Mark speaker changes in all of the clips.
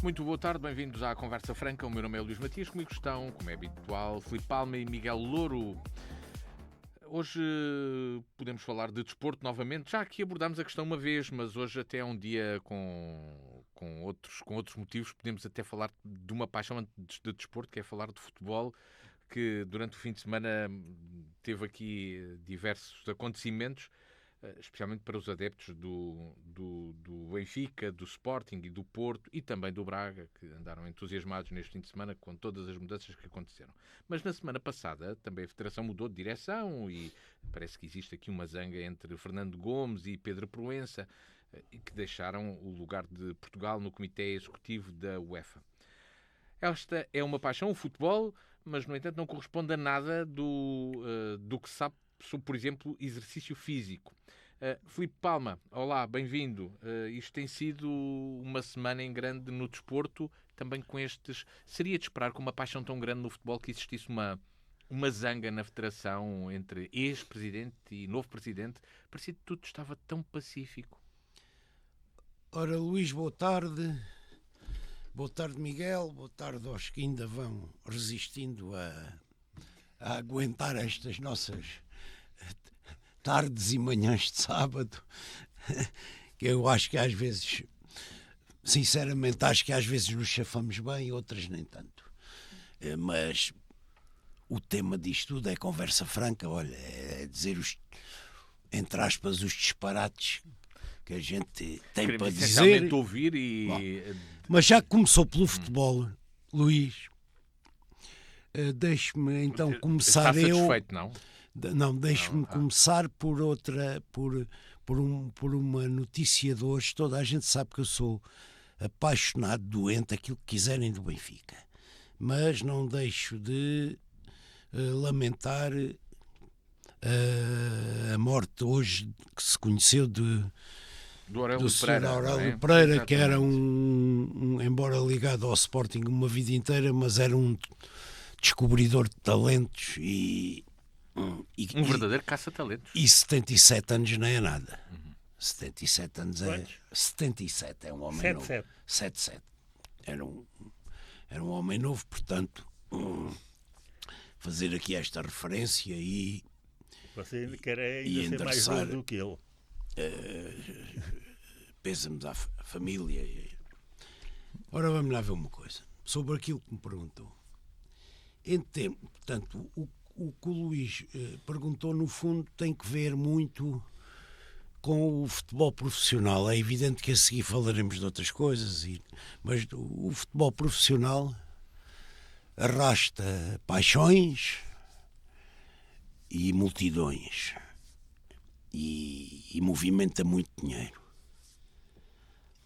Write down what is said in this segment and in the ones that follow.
Speaker 1: Muito boa tarde, bem-vindos à Conversa Franca. O meu nome é Luís Matias, comigo estão, como é habitual, Filipe Palma e Miguel Louro. Hoje podemos falar de desporto novamente. Já aqui abordámos a questão uma vez, mas hoje até é um dia com outros motivos. Podemos até falar de uma paixão de desporto, que é falar de futebol, que durante o fim de semana teve aqui diversos acontecimentos, especialmente para os adeptos do Benfica, do Sporting e do Porto e também do Braga, que andaram entusiasmados neste fim de semana com todas as mudanças que aconteceram. Mas na semana passada também a Federação mudou de direção e parece que existe aqui uma zanga entre Fernando Gomes e Pedro Proença, que deixaram o lugar de Portugal no Comitê Executivo da UEFA. Esta é uma paixão, o futebol, mas no entanto não corresponde a nada do que se sabe sobre, por exemplo, exercício físico. Filipe Palma, olá, bem-vindo. Isto tem sido uma semana em grande no desporto, também com estes... Seria de esperar, com uma paixão tão grande no futebol, que existisse uma zanga na federação entre ex-presidente e novo presidente? Parecia que tudo estava tão pacífico.
Speaker 2: Ora, Luís, boa tarde. Boa tarde, Miguel. Boa tarde aos que ainda vão resistindo a aguentar estas nossas tardes e manhãs de sábado, que eu acho que às vezes, sinceramente, acho que às vezes nos chafamos bem, outras nem tanto. Mas o tema disto tudo é conversa franca, olha, é dizer entre aspas, os disparates que a gente tem para dizer.
Speaker 1: Ouvir e...
Speaker 2: Bom, mas já que começou pelo futebol, Luís, deixe-me então começar.
Speaker 1: Está satisfeito, não?
Speaker 2: Não, deixe-me começar por uma notícia de hoje. Toda a gente sabe que eu sou apaixonado, doente, aquilo que quiserem do Benfica. Mas não deixo de lamentar a morte hoje que se conheceu do Sr. Aurélio Pereira, que era embora ligado ao Sporting uma vida inteira, mas era um descobridor de talentos e
Speaker 1: um verdadeiro caça-talentos.
Speaker 2: E 77 anos não é nada. 77 anos é... 77 é um homem novo. 77. Era um homem novo, portanto, fazer aqui esta referência e...
Speaker 3: Você ainda quer ainda ser mais novo do que ele.
Speaker 2: Pesa-me à família. Ora, vamos lá ver uma coisa sobre aquilo que me perguntou. Portanto, o que o Luís perguntou, no fundo, tem que ver muito com o futebol profissional. É evidente que a seguir falaremos de outras coisas, mas o futebol profissional arrasta paixões e multidões e movimenta muito dinheiro.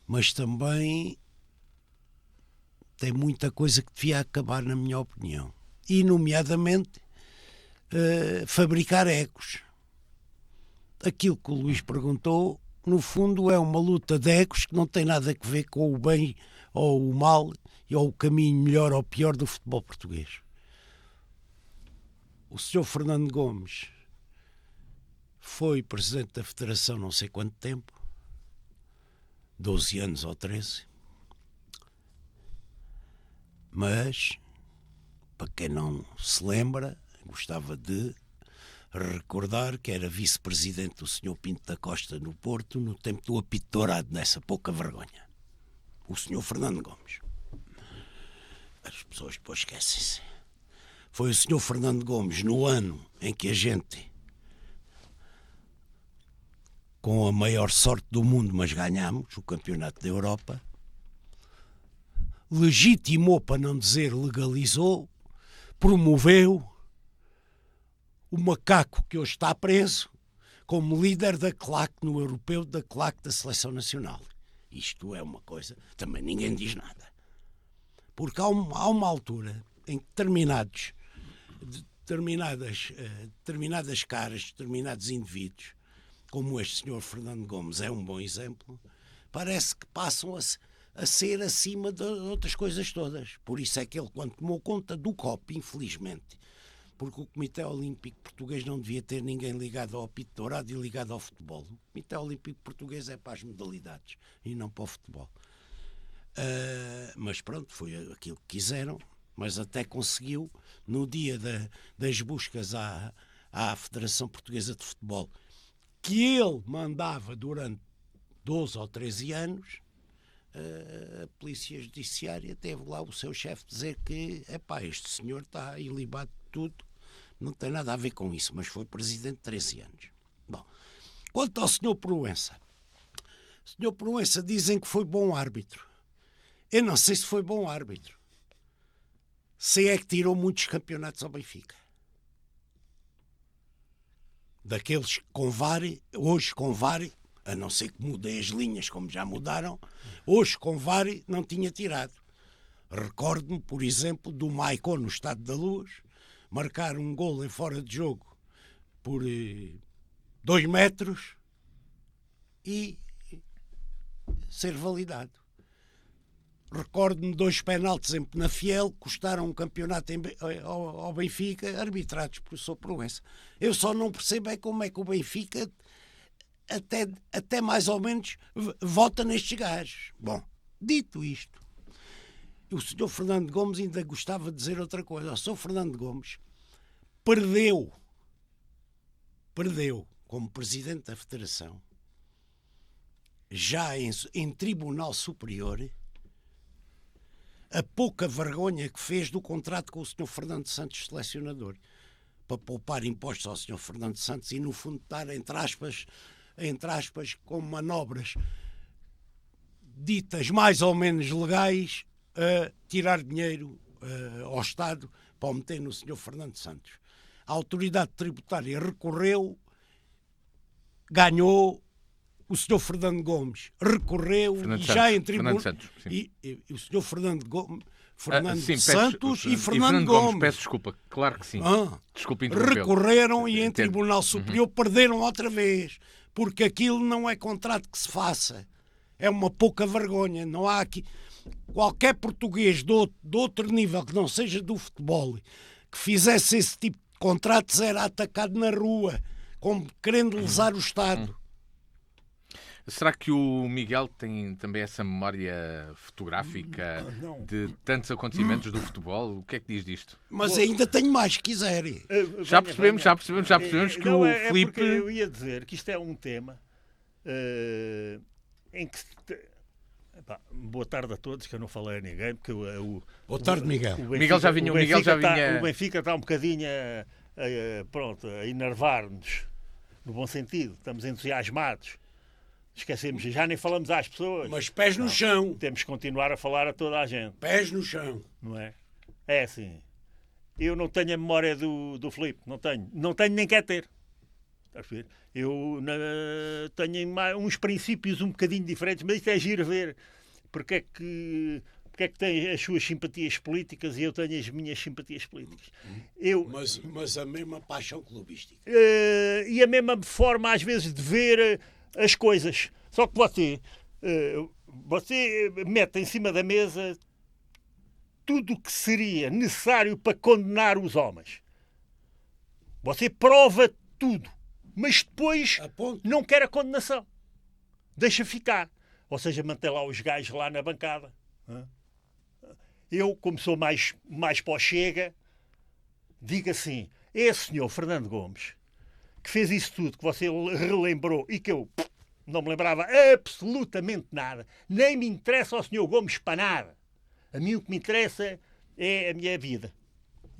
Speaker 2: Mas também tem muita coisa que devia acabar, na minha opinião. E, nomeadamente, fabricar egos. Aquilo que o Luís perguntou, no fundo, é uma luta de egos que não tem nada a ver com o bem ou o mal, ou o caminho melhor ou pior do futebol português. O Sr. Fernando Gomes foi presidente da Federação não sei quanto tempo, 12 anos ou 13, mas, para quem não se lembra, gostava de recordar que era vice-presidente do Sr. Pinto da Costa no Porto no tempo do apito dourado, nessa pouca vergonha. O Sr. Fernando Gomes. As pessoas depois esquecem-se. Foi o Sr. Fernando Gomes, no ano em que a gente, com a maior sorte do mundo, mas ganhámos o Campeonato da Europa, legitimou, para não dizer legalizou, promoveu o macaco que hoje está preso como líder da claque no europeu, da claque da Seleção Nacional. Isto é uma coisa, também ninguém diz nada. Porque há uma altura em que determinadas caras, determinados indivíduos, como este Sr. Fernando Gomes é um bom exemplo, parece que passam a ser acima de outras coisas todas. Por isso é que ele, quando tomou conta do COP, infelizmente, porque o Comitê Olímpico Português não devia ter ninguém ligado ao apito dourado e ligado ao futebol. O Comitê Olímpico Português é para as modalidades e não para o futebol. Mas pronto, foi aquilo que quiseram, mas até conseguiu, no dia das buscas à Federação Portuguesa de Futebol, que ele mandava durante 12 ou 13 anos, a Polícia Judiciária teve lá o seu chefe dizer que este senhor está ilibado de tudo, não tem nada a ver com isso, mas foi presidente 13 anos. Bom, quanto ao senhor Proença, o senhor Proença dizem que foi bom árbitro. Eu não sei se foi bom árbitro. Se é que tirou muitos campeonatos ao Benfica. Daqueles com VAR, hoje com VAR, a não ser que mudem as linhas como já mudaram, hoje com VAR não tinha tirado. Recordo-me, por exemplo, do Maicon no Estádio da Luz, marcar um golo em fora de jogo por 2 metros e ser validado. Recordo-me 2 penaltis em Penafiel, custaram um campeonato ao Benfica, arbitrados por Sr. Proença. Eu só não percebo como é que o Benfica até mais ou menos vota nestes gajos. Bom, dito isto, o Sr. Fernando Gomes ainda gostava de dizer outra coisa. O Sr. Fernando Gomes perdeu como Presidente da Federação, já em Tribunal Superior, a pouca vergonha que fez do contrato com o Sr. Fernando Santos, selecionador, para poupar impostos ao Sr. Fernando Santos e, no fundo, estar, entre aspas, com manobras ditas mais ou menos legais, a tirar dinheiro ao Estado para o meter no Sr. Fernando Santos. A autoridade tributária recorreu, ganhou. O Sr. Fernando Gomes recorreu
Speaker 1: Fernando
Speaker 2: e
Speaker 1: Santos,
Speaker 2: já em tribunal.
Speaker 1: Fernando Santos,
Speaker 2: e o Sr. Fernando Gomes,
Speaker 1: Sim,
Speaker 2: Santos e Fernando Gomes.
Speaker 1: Peço desculpa, claro que sim. Desculpe interrompê-lo.
Speaker 2: Recorreram e em Tribunal Superior perderam outra vez, porque aquilo não é contrato que se faça. É uma pouca vergonha. Não há aqui qualquer português de outro nível que não seja do futebol que fizesse esse tipo de contratos era atacado na rua, como querendo lesar o Estado.
Speaker 1: Será que o Miguel tem também essa memória fotográfica de tantos acontecimentos do futebol? O que é que diz disto?
Speaker 2: Mas ainda tenho mais, se quiserem.
Speaker 1: Já percebemos que o Filipe...
Speaker 3: Porque eu ia dizer que isto é um tema em que... boa tarde a todos, que eu não falei a ninguém, porque
Speaker 2: boa tarde, Miguel.
Speaker 3: O Benfica está um bocadinho a enervar-nos, no bom sentido. Estamos entusiasmados. Esquecemos, já nem falamos às pessoas.
Speaker 2: Mas pés no chão.
Speaker 3: Temos que continuar a falar a toda a gente.
Speaker 2: Pés no chão.
Speaker 3: Não é? É assim. Eu não tenho a memória do Filipe. Não tenho. Não tenho nem quer ter. Estás a ver? Eu tenho uns princípios um bocadinho diferentes, mas isto é giro ver. Porque é que tem as suas simpatias políticas e eu tenho as minhas simpatias políticas.
Speaker 2: Mas a mesma paixão clubística.
Speaker 3: E a mesma forma, às vezes, de ver as coisas. Só que você mete em cima da mesa tudo o que seria necessário para condenar os homens. Você prova tudo, mas depois não quer a condenação. Deixa ficar. Ou seja, mantém lá os gajos lá na bancada. Eu, como sou mais para o Chega, digo assim, esse senhor Fernando Gomes, que fez isso tudo, que você relembrou e que eu não me lembrava absolutamente nada. Nem me interessa ao senhor Gomes para nada. A mim o que me interessa é a minha vida.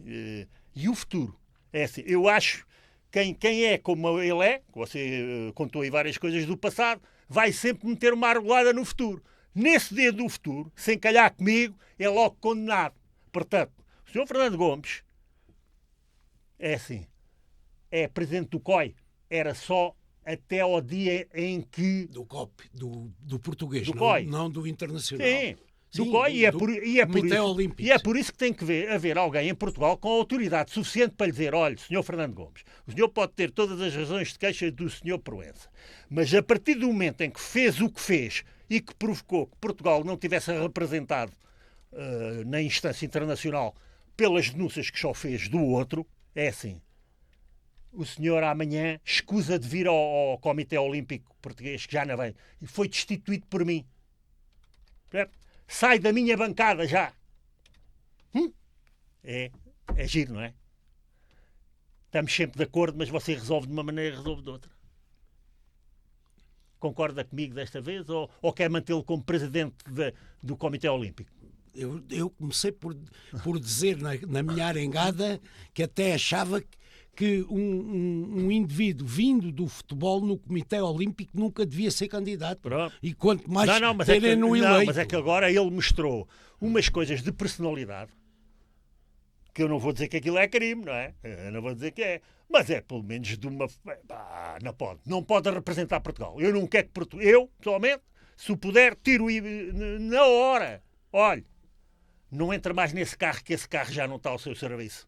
Speaker 3: E o futuro. É assim, eu acho que quem é como ele é, que você contou aí várias coisas do passado, vai sempre meter uma argolada no futuro. Nesse dia do futuro, sem calhar comigo, é logo condenado. Portanto, o senhor Fernando Gomes é assim. É presidente do COI, era só até ao dia em que...
Speaker 2: Do COP, do português,
Speaker 3: do COI.
Speaker 2: Não do internacional.
Speaker 3: Sim, do COI, e é por isso que tem que haver alguém em Portugal com autoridade suficiente para lhe dizer, olha, Sr. Fernando Gomes, o senhor pode ter todas as razões de queixa do Sr. Proença, mas a partir do momento em que fez o que fez e que provocou que Portugal não tivesse representado na instância internacional pelas denúncias que só fez do outro, é assim. O senhor amanhã escusa de vir ao Comitê Olímpico Português, que já não vem, e foi destituído por mim. Sai da minha bancada já. É giro, não é? Estamos sempre de acordo, mas você resolve de uma maneira e resolve de outra. Concorda comigo desta vez ou quer mantê-lo como presidente do Comitê Olímpico?
Speaker 2: Eu comecei por dizer na minha arengada que até achava que um indivíduo vindo do futebol no Comitê Olímpico nunca devia ser candidato.
Speaker 3: Pronto.
Speaker 2: E quanto mais
Speaker 3: mas
Speaker 2: terem no eleito.
Speaker 3: Não, mas é que agora ele mostrou umas coisas de personalidade que eu não vou dizer que aquilo é crime, não é? Eu não vou dizer que é. Mas é pelo menos de uma... Não pode representar Portugal. Eu não quero que Portugal... Eu, pessoalmente, se puder, tiro na hora. Olha, não entra mais nesse carro, que esse carro já não está ao seu serviço.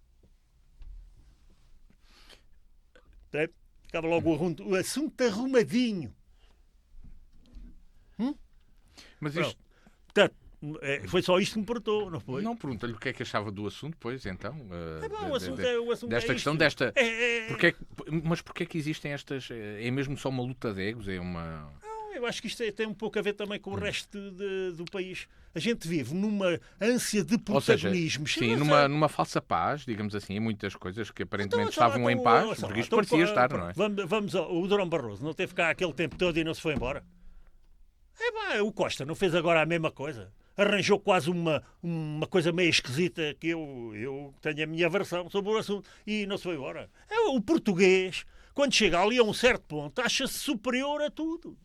Speaker 3: Ficava logo o assunto arrumadinho.
Speaker 1: Mas isto...
Speaker 3: Portanto, foi só isto que me perguntou, não foi?
Speaker 1: Não, pergunta-lhe o que é que achava do assunto, pois, então.
Speaker 3: O assunto
Speaker 1: desta
Speaker 3: é
Speaker 1: questão,
Speaker 3: isto.
Speaker 1: Mas porquê é que existem estas... É mesmo só uma luta de egos? É uma...
Speaker 3: Eu acho que isto tem um pouco a ver também com o resto do país. A gente vive numa ânsia de protagonismo.
Speaker 1: Ou seja, sim, numa falsa paz, digamos assim, em muitas coisas que aparentemente estavam em paz, porque isto parecia estar, não é?
Speaker 3: Vamos o Durão Barroso não teve cá aquele tempo todo e não se foi embora? O Costa não fez agora a mesma coisa? Arranjou quase uma coisa meio esquisita que eu tenho a minha versão sobre o assunto e não se foi embora. O português, quando chega ali a um certo ponto, acha-se superior a tudo.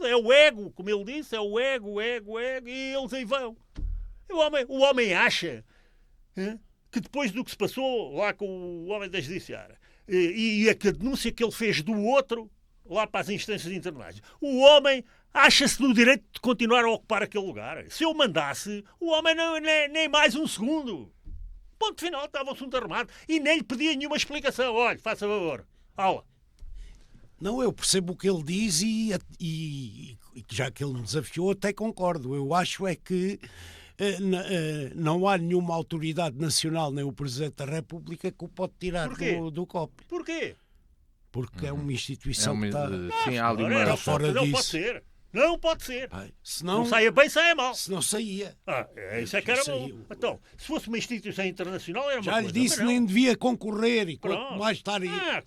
Speaker 3: É o ego, como ele disse, é o ego, e eles aí vão. O homem acha que depois do que se passou lá com o homem da judiciária e a denúncia que ele fez do outro lá para as instâncias internacionais, o homem acha-se no direito de continuar a ocupar aquele lugar. Se eu mandasse, o homem nem mais um segundo. Ponto final, estava o assunto arrumado e nem lhe pedia nenhuma explicação. Olha, faça favor, aula.
Speaker 2: Não, eu percebo o que ele diz e já que ele me desafiou, até concordo. Eu acho é que não há nenhuma autoridade nacional, nem o Presidente da República, que o pode tirar do COP.
Speaker 3: Porquê?
Speaker 2: Porque é uma instituição que está...
Speaker 1: Sim, há ali uma...
Speaker 2: fora disso.
Speaker 3: Não pode ser. Não pode ser.
Speaker 2: Senão,
Speaker 3: não saia bem, saia mal.
Speaker 2: Se não saía.
Speaker 3: Isso é que era bom. Então, se fosse uma instituição internacional, era uma
Speaker 2: já
Speaker 3: coisa.
Speaker 2: Já lhe disse, nem devia concorrer e quanto mais estar lá.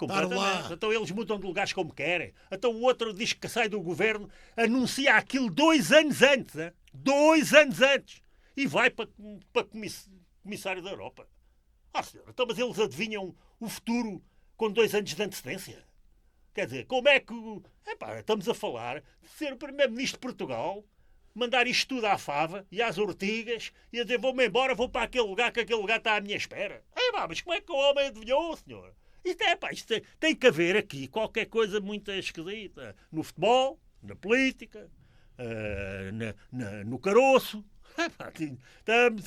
Speaker 3: Então eles mudam de lugares como querem. Então o outro diz que sai do governo, anuncia aquilo 2 anos antes. 2 anos antes. E vai para comissário da Europa. Senhora, então, mas eles adivinham o futuro com 2 anos de antecedência? Quer dizer, como é que... estamos a falar de ser o primeiro-ministro de Portugal, mandar isto tudo à fava e às ortigas e a dizer vou-me embora, vou para aquele lugar, que aquele lugar está à minha espera. Mas como é que o homem adivinhou, senhor? Isto tem que haver aqui qualquer coisa muito esquisita. No futebol, na política, no caroço. Estamos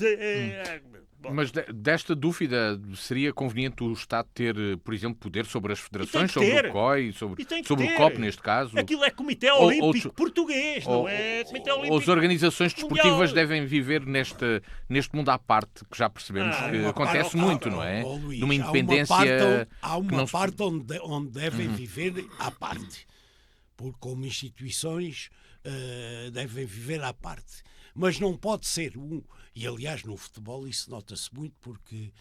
Speaker 1: Mas desta dúvida, seria conveniente o Estado ter, por exemplo, poder sobre as federações, sobre o COI, sobre o COP, neste caso?
Speaker 3: Aquilo é Comitê Olímpico Português, não é Comitê Olímpico.
Speaker 1: As organizações desportivas devem viver neste mundo à parte, que já percebemos que acontece muito, não é?
Speaker 2: Luís,
Speaker 1: numa independência...
Speaker 2: Há uma parte onde devem viver à parte. Porque como instituições devem viver à parte. Mas não pode ser e aliás no futebol isso nota-se muito porque...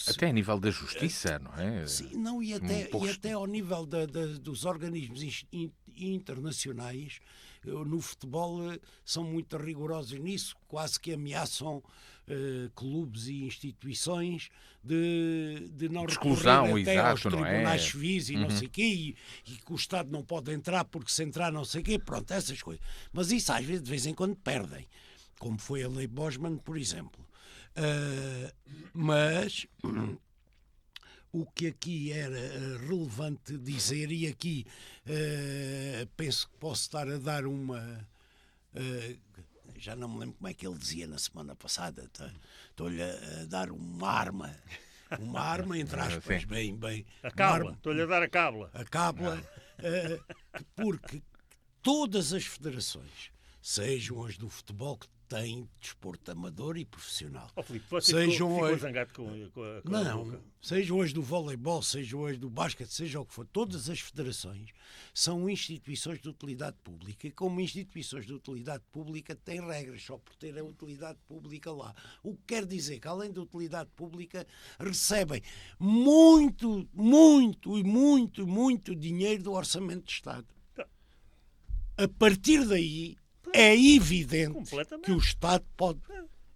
Speaker 1: Até a nível da justiça, não é?
Speaker 2: Sim, não, e até ao nível dos organismos internacionais, no futebol são muito rigorosos nisso, quase que ameaçam clubes e instituições de não recorrer até aos tribunais civis e não sei o quê, e que o Estado não pode entrar porque se entrar não sei o quê, pronto, essas coisas. Mas isso às vezes de vez em quando perdem. Como foi a Lei Bosman, por exemplo. Mas o que aqui era relevante dizer, e aqui penso que posso estar a dar uma... já não me lembro como é que ele dizia na semana passada. Estou-lhe a dar uma arma, entre aspas, bem...
Speaker 3: A cábula, estou-lhe a dar a cábula.
Speaker 2: A cábula, porque todas as federações, sejam as do futebol, que tem desporto amador e profissional.
Speaker 3: Filipe, você
Speaker 2: Sejam
Speaker 3: ficou
Speaker 2: as...
Speaker 3: zangado com
Speaker 2: Não,
Speaker 3: a boca.
Speaker 2: sejam as do voleibol, sejam as do basquete, seja o que for, todas as federações são instituições de utilidade pública e como instituições de utilidade pública têm regras só por ter a utilidade pública lá. O que quer dizer que além da utilidade pública recebem muito dinheiro do Orçamento de Estado. A partir daí é evidente que o Estado pode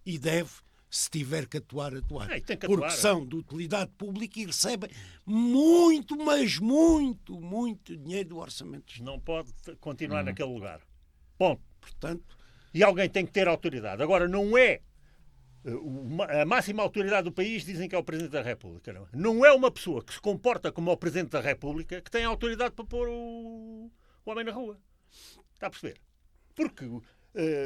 Speaker 2: e deve, se tiver que atuar.
Speaker 3: Tem que
Speaker 2: porque
Speaker 3: atuar.
Speaker 2: São de utilidade pública e recebem muito dinheiro do Orçamento de Estado.
Speaker 3: Não pode continuar naquele lugar. Ponto.
Speaker 2: Portanto,
Speaker 3: E alguém tem que ter autoridade. Agora, não é a máxima autoridade do país, dizem que é o Presidente da República. Não é uma pessoa que se comporta como o Presidente da República que tem autoridade para pôr o homem na rua. Está a perceber? Porque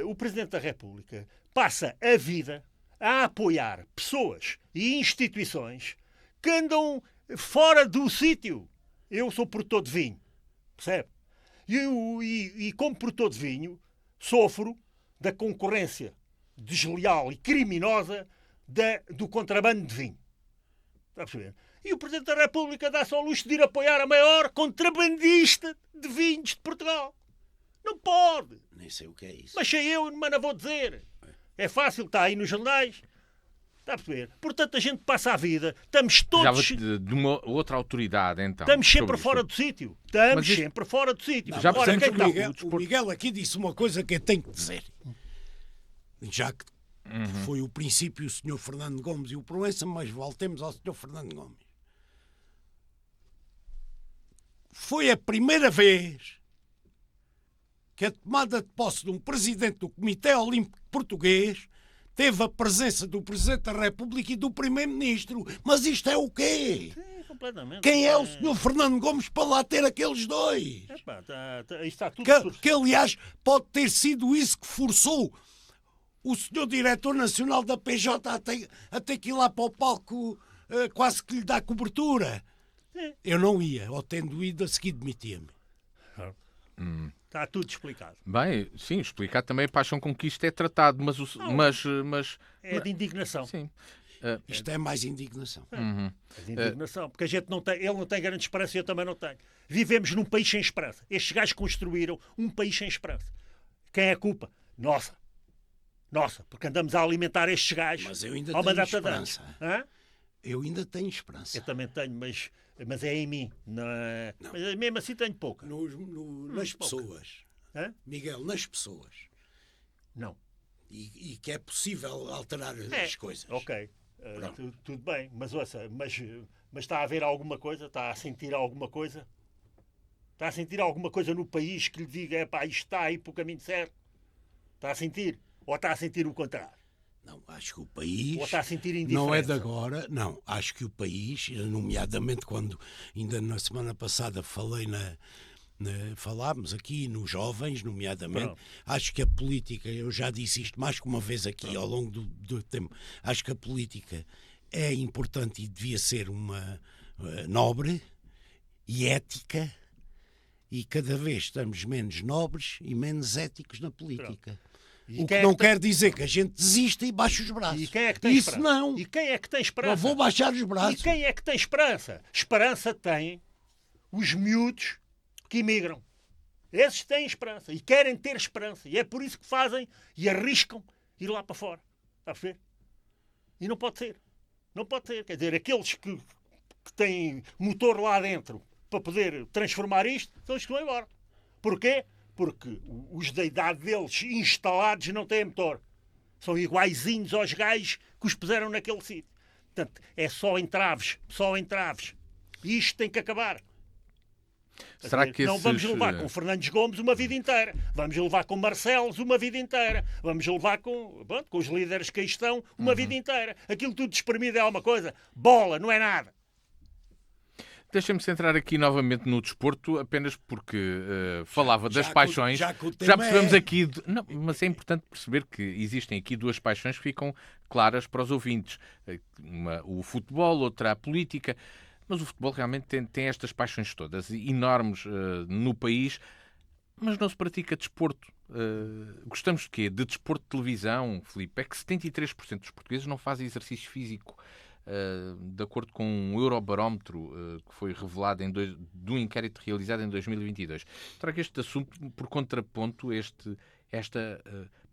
Speaker 3: o Presidente da República passa a vida a apoiar pessoas e instituições que andam fora do sítio. Eu sou produtor de vinho, percebe? E como produtor de vinho, sofro da concorrência desleal e criminosa do contrabando de vinho. Está a perceber? E o Presidente da República dá-se ao luxo de ir apoiar a maior contrabandista de vinhos de Portugal. Não pode.
Speaker 2: nem sei o que é isso.
Speaker 3: Mas sei eu, mas não vou dizer. É fácil, está aí nos jornais. Está a perceber? Portanto, a gente passa a vida, estamos todos...
Speaker 1: De uma outra autoridade, então.
Speaker 3: Estamos sempre
Speaker 1: sobre
Speaker 3: fora
Speaker 1: isto.
Speaker 3: do sítio. Estamos
Speaker 1: Mas isto-
Speaker 3: sempre fora do sítio.
Speaker 1: Já
Speaker 3: Ora,
Speaker 1: percebemos
Speaker 3: quem
Speaker 1: que
Speaker 3: está-
Speaker 2: O Miguel aqui disse uma coisa que eu tenho que dizer. Já que foi o princípio o Sr. Fernando Gomes e o Proença, mas voltemos ao Sr. Fernando Gomes. Foi a primeira vez que a tomada de posse de um presidente do Comitê Olímpico Português teve a presença do Presidente da República e do Primeiro-Ministro. Mas isto é o quê?
Speaker 3: Sim, completamente.
Speaker 2: Quem é o Sr. Fernando Gomes para lá ter aqueles dois?
Speaker 3: Epá, isto está tudo...
Speaker 2: Que, aliás, pode ter sido isso que forçou o senhor Diretor Nacional da PJ a ter que ir lá para o palco quase que lhe dar cobertura.
Speaker 3: É.
Speaker 2: Eu não ia, ou tendo ido, a seguir demitia-me.
Speaker 3: Está tudo explicado.
Speaker 1: Bem, sim, explicar também a paixão com que isto é tratado, mas
Speaker 3: É de indignação.
Speaker 1: sim.
Speaker 2: Isto é mais indignação.
Speaker 3: É de indignação. Porque a gente não tem, ele não tem grande esperança e eu também não tenho. Vivemos num país sem esperança. Estes gajos construíram um país sem esperança. Quem é a culpa? Nossa. Nossa, porque andamos a alimentar estes gajos.
Speaker 2: Mas eu ainda
Speaker 3: ao
Speaker 2: tenho
Speaker 3: mandato de anos.
Speaker 2: esperança.
Speaker 3: Hã?
Speaker 2: Eu ainda tenho esperança.
Speaker 3: Eu também tenho, mas é em mim. Não é... Mas mesmo assim tenho pouca.
Speaker 2: Nas pessoas.
Speaker 3: Hã?
Speaker 2: Miguel, nas pessoas.
Speaker 3: Não.
Speaker 2: E que é possível alterar as coisas.
Speaker 3: Ok. Tudo bem. Mas ouça, mas está a haver alguma coisa? Está a sentir alguma coisa? Está a sentir alguma coisa no país que lhe diga, epá, isto está aí para o caminho certo? Está a sentir? Ou está a sentir o contrário?
Speaker 2: Não, acho que o país
Speaker 3: Ou está a sentir indiferença?
Speaker 2: não é de agora. Não, acho que o país, nomeadamente quando ainda na semana passada falei falámos aqui nos jovens, nomeadamente,
Speaker 3: Pronto.
Speaker 2: acho que a política, eu já disse isto mais que uma vez aqui ao longo do tempo, acho que a política é importante e devia ser uma nobre e ética, e cada vez estamos menos nobres e menos éticos na política.
Speaker 3: E
Speaker 2: O
Speaker 3: quem
Speaker 2: que
Speaker 3: é
Speaker 2: não
Speaker 3: que tem-
Speaker 2: quer dizer que a gente desista e baixe os braços.
Speaker 3: E quem é que tem
Speaker 2: Isso
Speaker 3: esperança?
Speaker 2: não.
Speaker 3: E quem é que tem esperança?
Speaker 2: Não vou baixar os braços.
Speaker 3: E quem é que tem esperança? Esperança tem os miúdos que imigram. Esses têm esperança e querem ter esperança. E é por isso que fazem e arriscam ir lá para fora. Está a ver? E não pode ser. Não pode ser. Quer dizer, aqueles que têm motor lá dentro para poder transformar isto, são os que vão embora. Porquê? Porque os da idade deles instalados não têm motor. São iguaizinhos aos gajos que os puseram naquele sítio. Portanto, é só entraves, só entraves. E isto tem que acabar.
Speaker 1: Será que
Speaker 3: Não
Speaker 1: esses...
Speaker 3: vamos levar com Fernandes Gomes uma vida inteira. Vamos levar com Marcelos uma vida inteira. Vamos levar com os líderes que aí estão uma vida inteira. Aquilo tudo espremido é uma coisa. Bola, não é nada.
Speaker 1: Deixem-me centrar aqui novamente no desporto, apenas porque falava das
Speaker 2: já
Speaker 1: paixões.
Speaker 2: já que o tema
Speaker 1: Já percebemos
Speaker 2: é-
Speaker 1: aqui... Não, mas é importante perceber que existem aqui duas paixões que ficam claras para os ouvintes. O futebol, outra a política. Mas o futebol realmente tem estas paixões todas, enormes no país. Mas não se pratica desporto. Gostamos de quê? De desporto de televisão, Filipe? É que 73% dos portugueses não fazem exercício físico. De acordo com um Eurobarómetro que foi revelado de um inquérito realizado em 2022. Trago este assunto por contraponto, esta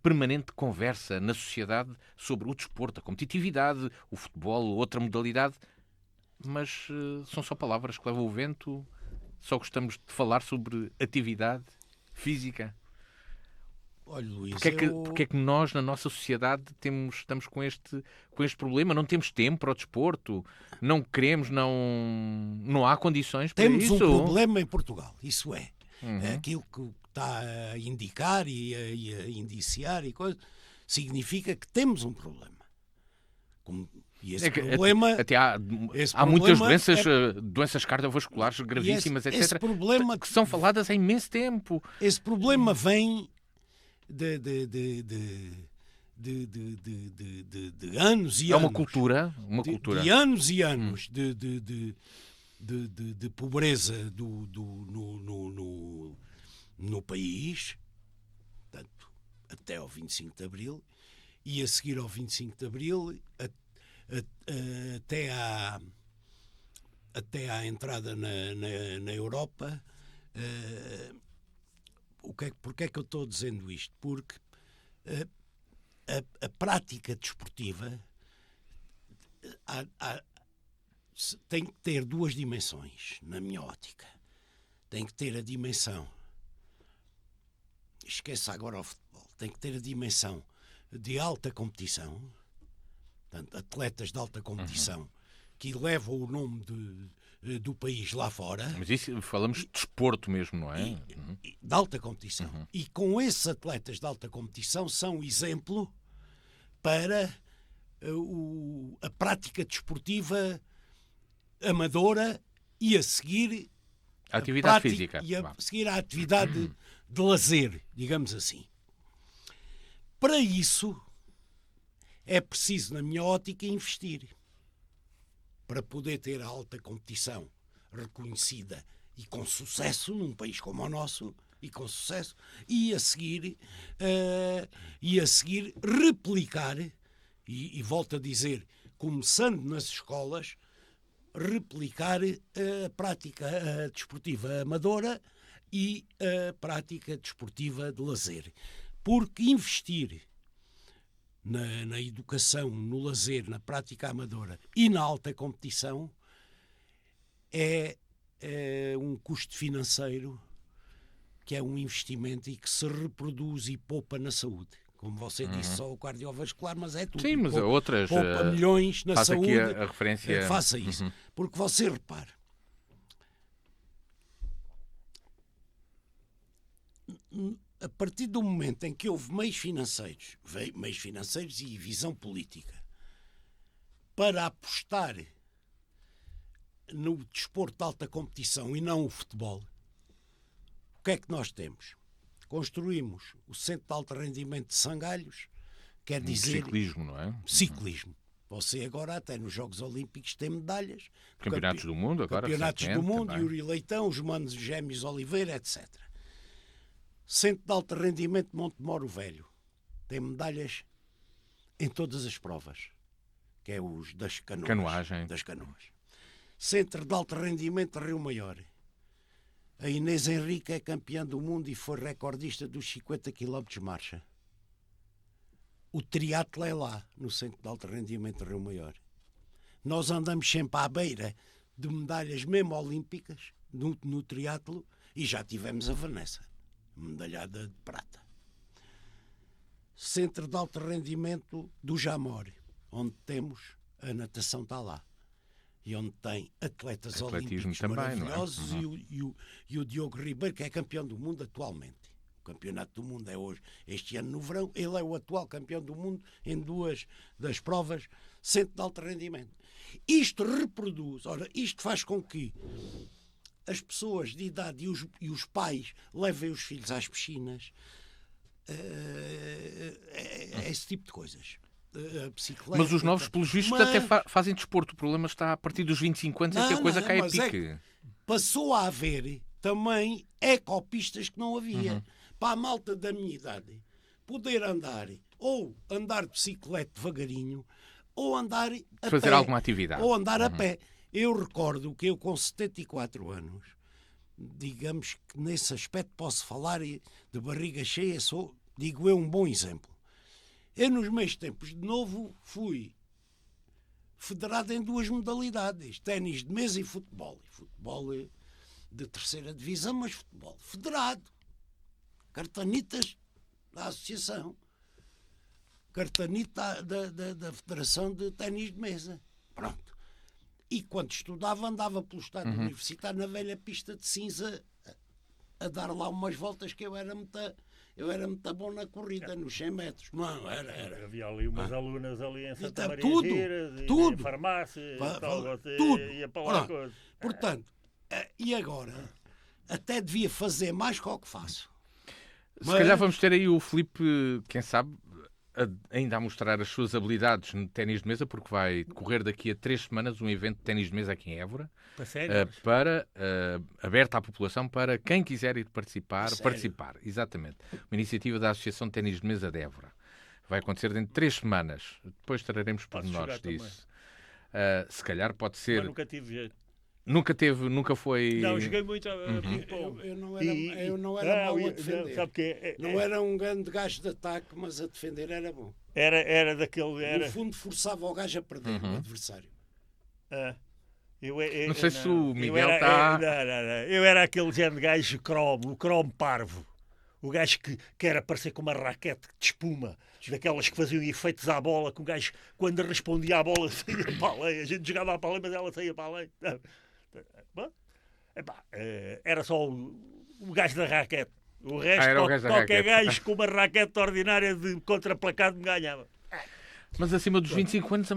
Speaker 1: permanente conversa na sociedade sobre o desporto, a competitividade, o futebol, outra modalidade, mas são só palavras que levam o vento. Só gostamos de falar sobre atividade física.
Speaker 2: Olha, Luís,
Speaker 1: Porque é que nós, na nossa sociedade, estamos com este problema? Não temos tempo para o desporto? Não queremos? Não há condições para
Speaker 2: temos
Speaker 1: isso?
Speaker 2: Temos um problema em Portugal, isso é. Aquilo que está a indicar e a indiciar e coisa, significa que temos um problema. E esse problema...
Speaker 1: Há muitas doenças cardiovasculares gravíssimas, etc., que são faladas há imenso tempo.
Speaker 2: Esse problema vem de anos e anos.
Speaker 1: É uma cultura.
Speaker 2: De anos e anos de pobreza no país, portanto, até ao 25 de Abril, e a seguir ao 25 de Abril, até à entrada na Europa. Porquê é que eu estou dizendo isto? Porque a prática desportiva tem que ter duas dimensões, na minha ótica. Tem que ter a dimensão, esqueça agora o futebol, tem que ter a dimensão de alta competição, portanto, atletas de alta competição que elevam o nome do país lá fora.
Speaker 1: Mas isso falamos de desporto mesmo, não é?
Speaker 2: De alta competição. E com esses atletas de alta competição são exemplo para a prática desportiva amadora e a seguir
Speaker 1: a atividade física.
Speaker 2: E a seguir a atividade de lazer, digamos assim. Para isso é preciso, na minha ótica, investir. Para poder ter a alta competição reconhecida e com sucesso num país como o nosso, e com sucesso, e a seguir replicar, e volto a dizer, começando nas escolas, replicar a prática desportiva amadora e a prática desportiva de lazer. Porque investir na educação, no lazer, na prática amadora e na alta competição é um custo financeiro que é um investimento e que se reproduz e poupa na saúde. Como você disse, só o cardiovascular, mas é tudo.
Speaker 1: Sim, mas outras...
Speaker 2: Poupa milhões na saúde.
Speaker 1: Aqui a referência...
Speaker 2: Faça isso. Porque você repara, a partir do momento em que houve meios financeiros e visão política para apostar no desporto de alta competição e não o futebol, o que é que nós temos? Construímos o Centro de Alto Rendimento de Sangalhos, quer dizer...
Speaker 1: Ciclismo, não é?
Speaker 2: Ciclismo. Você agora até nos Jogos Olímpicos tem medalhas.
Speaker 1: Campeonatos do Mundo agora.
Speaker 2: Campeonatos do Mundo, Yuri Leitão, os Manos Gêmeos Oliveira, etc. Centro de Alto Rendimento de Montemoro Velho. Tem medalhas em todas as provas, que é os das canoas.
Speaker 1: Canoagem.
Speaker 2: Das canoas. Centro de Alto Rendimento de Rio Maior. A Inês Henrique é campeã do mundo e foi recordista dos 50 km de marcha. O triatlo é lá, no Centro de Alto Rendimento de Rio Maior. Nós andamos sempre à beira de medalhas mesmo olímpicas no triatlo e já tivemos a Vanessa, medalhada de prata. Centro de Alto Rendimento do Jamor, onde temos a natação está lá. E onde tem atletas olímpicos
Speaker 1: também,
Speaker 2: maravilhosos, e o Diogo Ribeiro, que é campeão do mundo atualmente. O campeonato do mundo é hoje, este ano no verão. Ele é o atual campeão do mundo em 2 das provas Centro de Alto Rendimento. Isto reproduz, isto faz com que as pessoas de idade e os pais levem os filhos às piscinas, esse tipo de coisas.
Speaker 1: Mas os novos, pelos vistos, até fazem desporto. O problema está a partir dos 25 anos em que a coisa cai a pique.
Speaker 2: Passou a haver também ecopistas que não havia. Para a malta da minha idade poder andar, ou andar de bicicleta devagarinho, ou andar a
Speaker 1: Fazer
Speaker 2: pé,
Speaker 1: alguma atividade.
Speaker 2: ou andar a pé. Eu recordo que eu, com 74 anos, digamos que nesse aspecto posso falar de barriga cheia, digo eu, um bom exemplo. Eu, nos meus tempos de novo, fui federado em 2 modalidades, ténis de mesa e futebol. E futebol de 3ª divisão, mas futebol federado. Cartanitas da associação. Cartanita da Federação de Ténis de Mesa. Pronto. E quando estudava, andava pelo estado universitário na velha pista de cinza a dar lá umas voltas, que eu era muito bom na corrida, nos 100 metros. Não, era.
Speaker 3: Havia ali umas alunas ali em Santa Maria
Speaker 2: tudo,
Speaker 3: Giras,
Speaker 2: tudo.
Speaker 3: em farmácia,
Speaker 2: Tudo.
Speaker 3: ia para lá coisa.
Speaker 2: Portanto, e agora? Até devia fazer mais que o que faço.
Speaker 1: Se calhar vamos ter aí o Filipe, quem sabe, ainda a mostrar as suas habilidades no ténis de mesa, porque vai decorrer daqui a 3 semanas um evento de ténis de mesa aqui em Évora, aberto à população, para quem quiser ir participar. Exatamente. Uma iniciativa da Associação de Ténis de Mesa de Évora. Vai acontecer dentro de 3 semanas. Depois traremos pormenores disso. Se calhar pode ser...
Speaker 3: Mas nunca tive jeito.
Speaker 1: Nunca foi...
Speaker 3: Não, joguei muito a ping-pong.
Speaker 2: Eu não era mau a defender.
Speaker 3: Sabe que
Speaker 2: não era um grande gajo de ataque, mas a defender era bom.
Speaker 3: Era daquele...
Speaker 2: No fundo, forçava o gajo a perder, o adversário.
Speaker 1: Não sei se o Miguel está...
Speaker 3: Eu era aquele género de gajo o cromo parvo. O gajo que quer aparecer com uma raquete de espuma, daquelas que faziam efeitos à bola, que o gajo, quando respondia à bola, saía para além. A gente jogava para além, mas ela saía para além. Era só o gajo da raquete. O resto, qualquer gajo com uma raquete ordinária de contraplacado me ganhava.
Speaker 1: Mas acima dos 25 anos...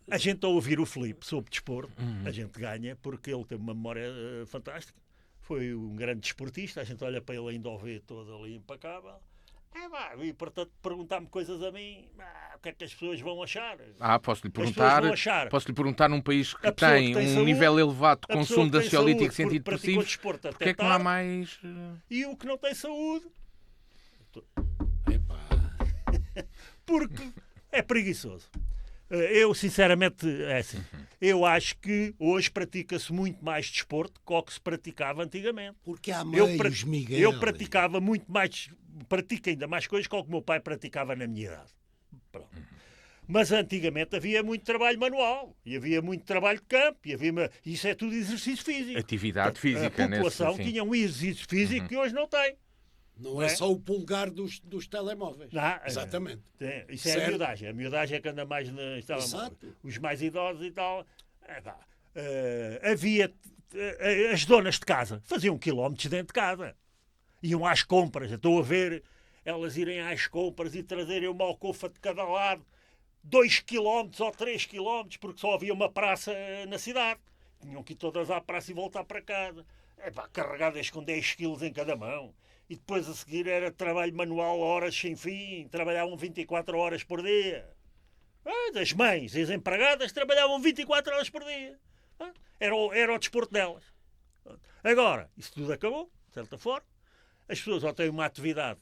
Speaker 3: A gente, ao ouvir o Filipe sobre desporto, a gente ganha, porque ele tem uma memória fantástica. Foi um grande desportista. A gente olha para ele ainda o vê todo ali impecável. E, portanto, perguntar-me coisas a mim, o que é que as pessoas vão achar?
Speaker 1: Posso-lhe perguntar num país que tem um
Speaker 3: saúde,
Speaker 1: nível elevado de consumo de ansiolíticos e antidepressivos, porque é que não há mais...
Speaker 3: E o que não tem saúde? Porque é preguiçoso. Eu, sinceramente, é assim. Eu acho que hoje pratica-se muito mais desporto do que se praticava antigamente.
Speaker 2: Porque há meios, Miguel.
Speaker 3: Eu praticava muito mais, pratico ainda mais coisas que o meu pai praticava na minha idade. Pronto. Mas antigamente havia muito trabalho manual, e havia muito trabalho de campo, isso é tudo exercício físico.
Speaker 1: Atividade física.
Speaker 3: A população tinha um exercício físico que hoje não tem.
Speaker 2: Não é só o pulgar dos telemóveis.
Speaker 3: Não,
Speaker 2: exatamente.
Speaker 3: Isso é a miudagem. A miudagem é que anda mais nos telemóveis. Os mais idosos e tal. Havia as donas de casa faziam quilómetros dentro de casa. Iam às compras. Estou a ver elas irem às compras e trazerem uma alcofa de cada lado. 2 quilómetros ou 3 quilómetros, porque só havia uma praça na cidade. Tinham que ir todas à praça e voltar para casa. Carregadas com 10 quilos em cada mão. E depois a seguir era trabalho manual, horas sem fim, trabalhavam 24 horas por dia. As mães, as empregadas, trabalhavam 24 horas por dia. Era o desporto delas. Agora, isso tudo acabou, de certa forma. As pessoas ou têm uma atividade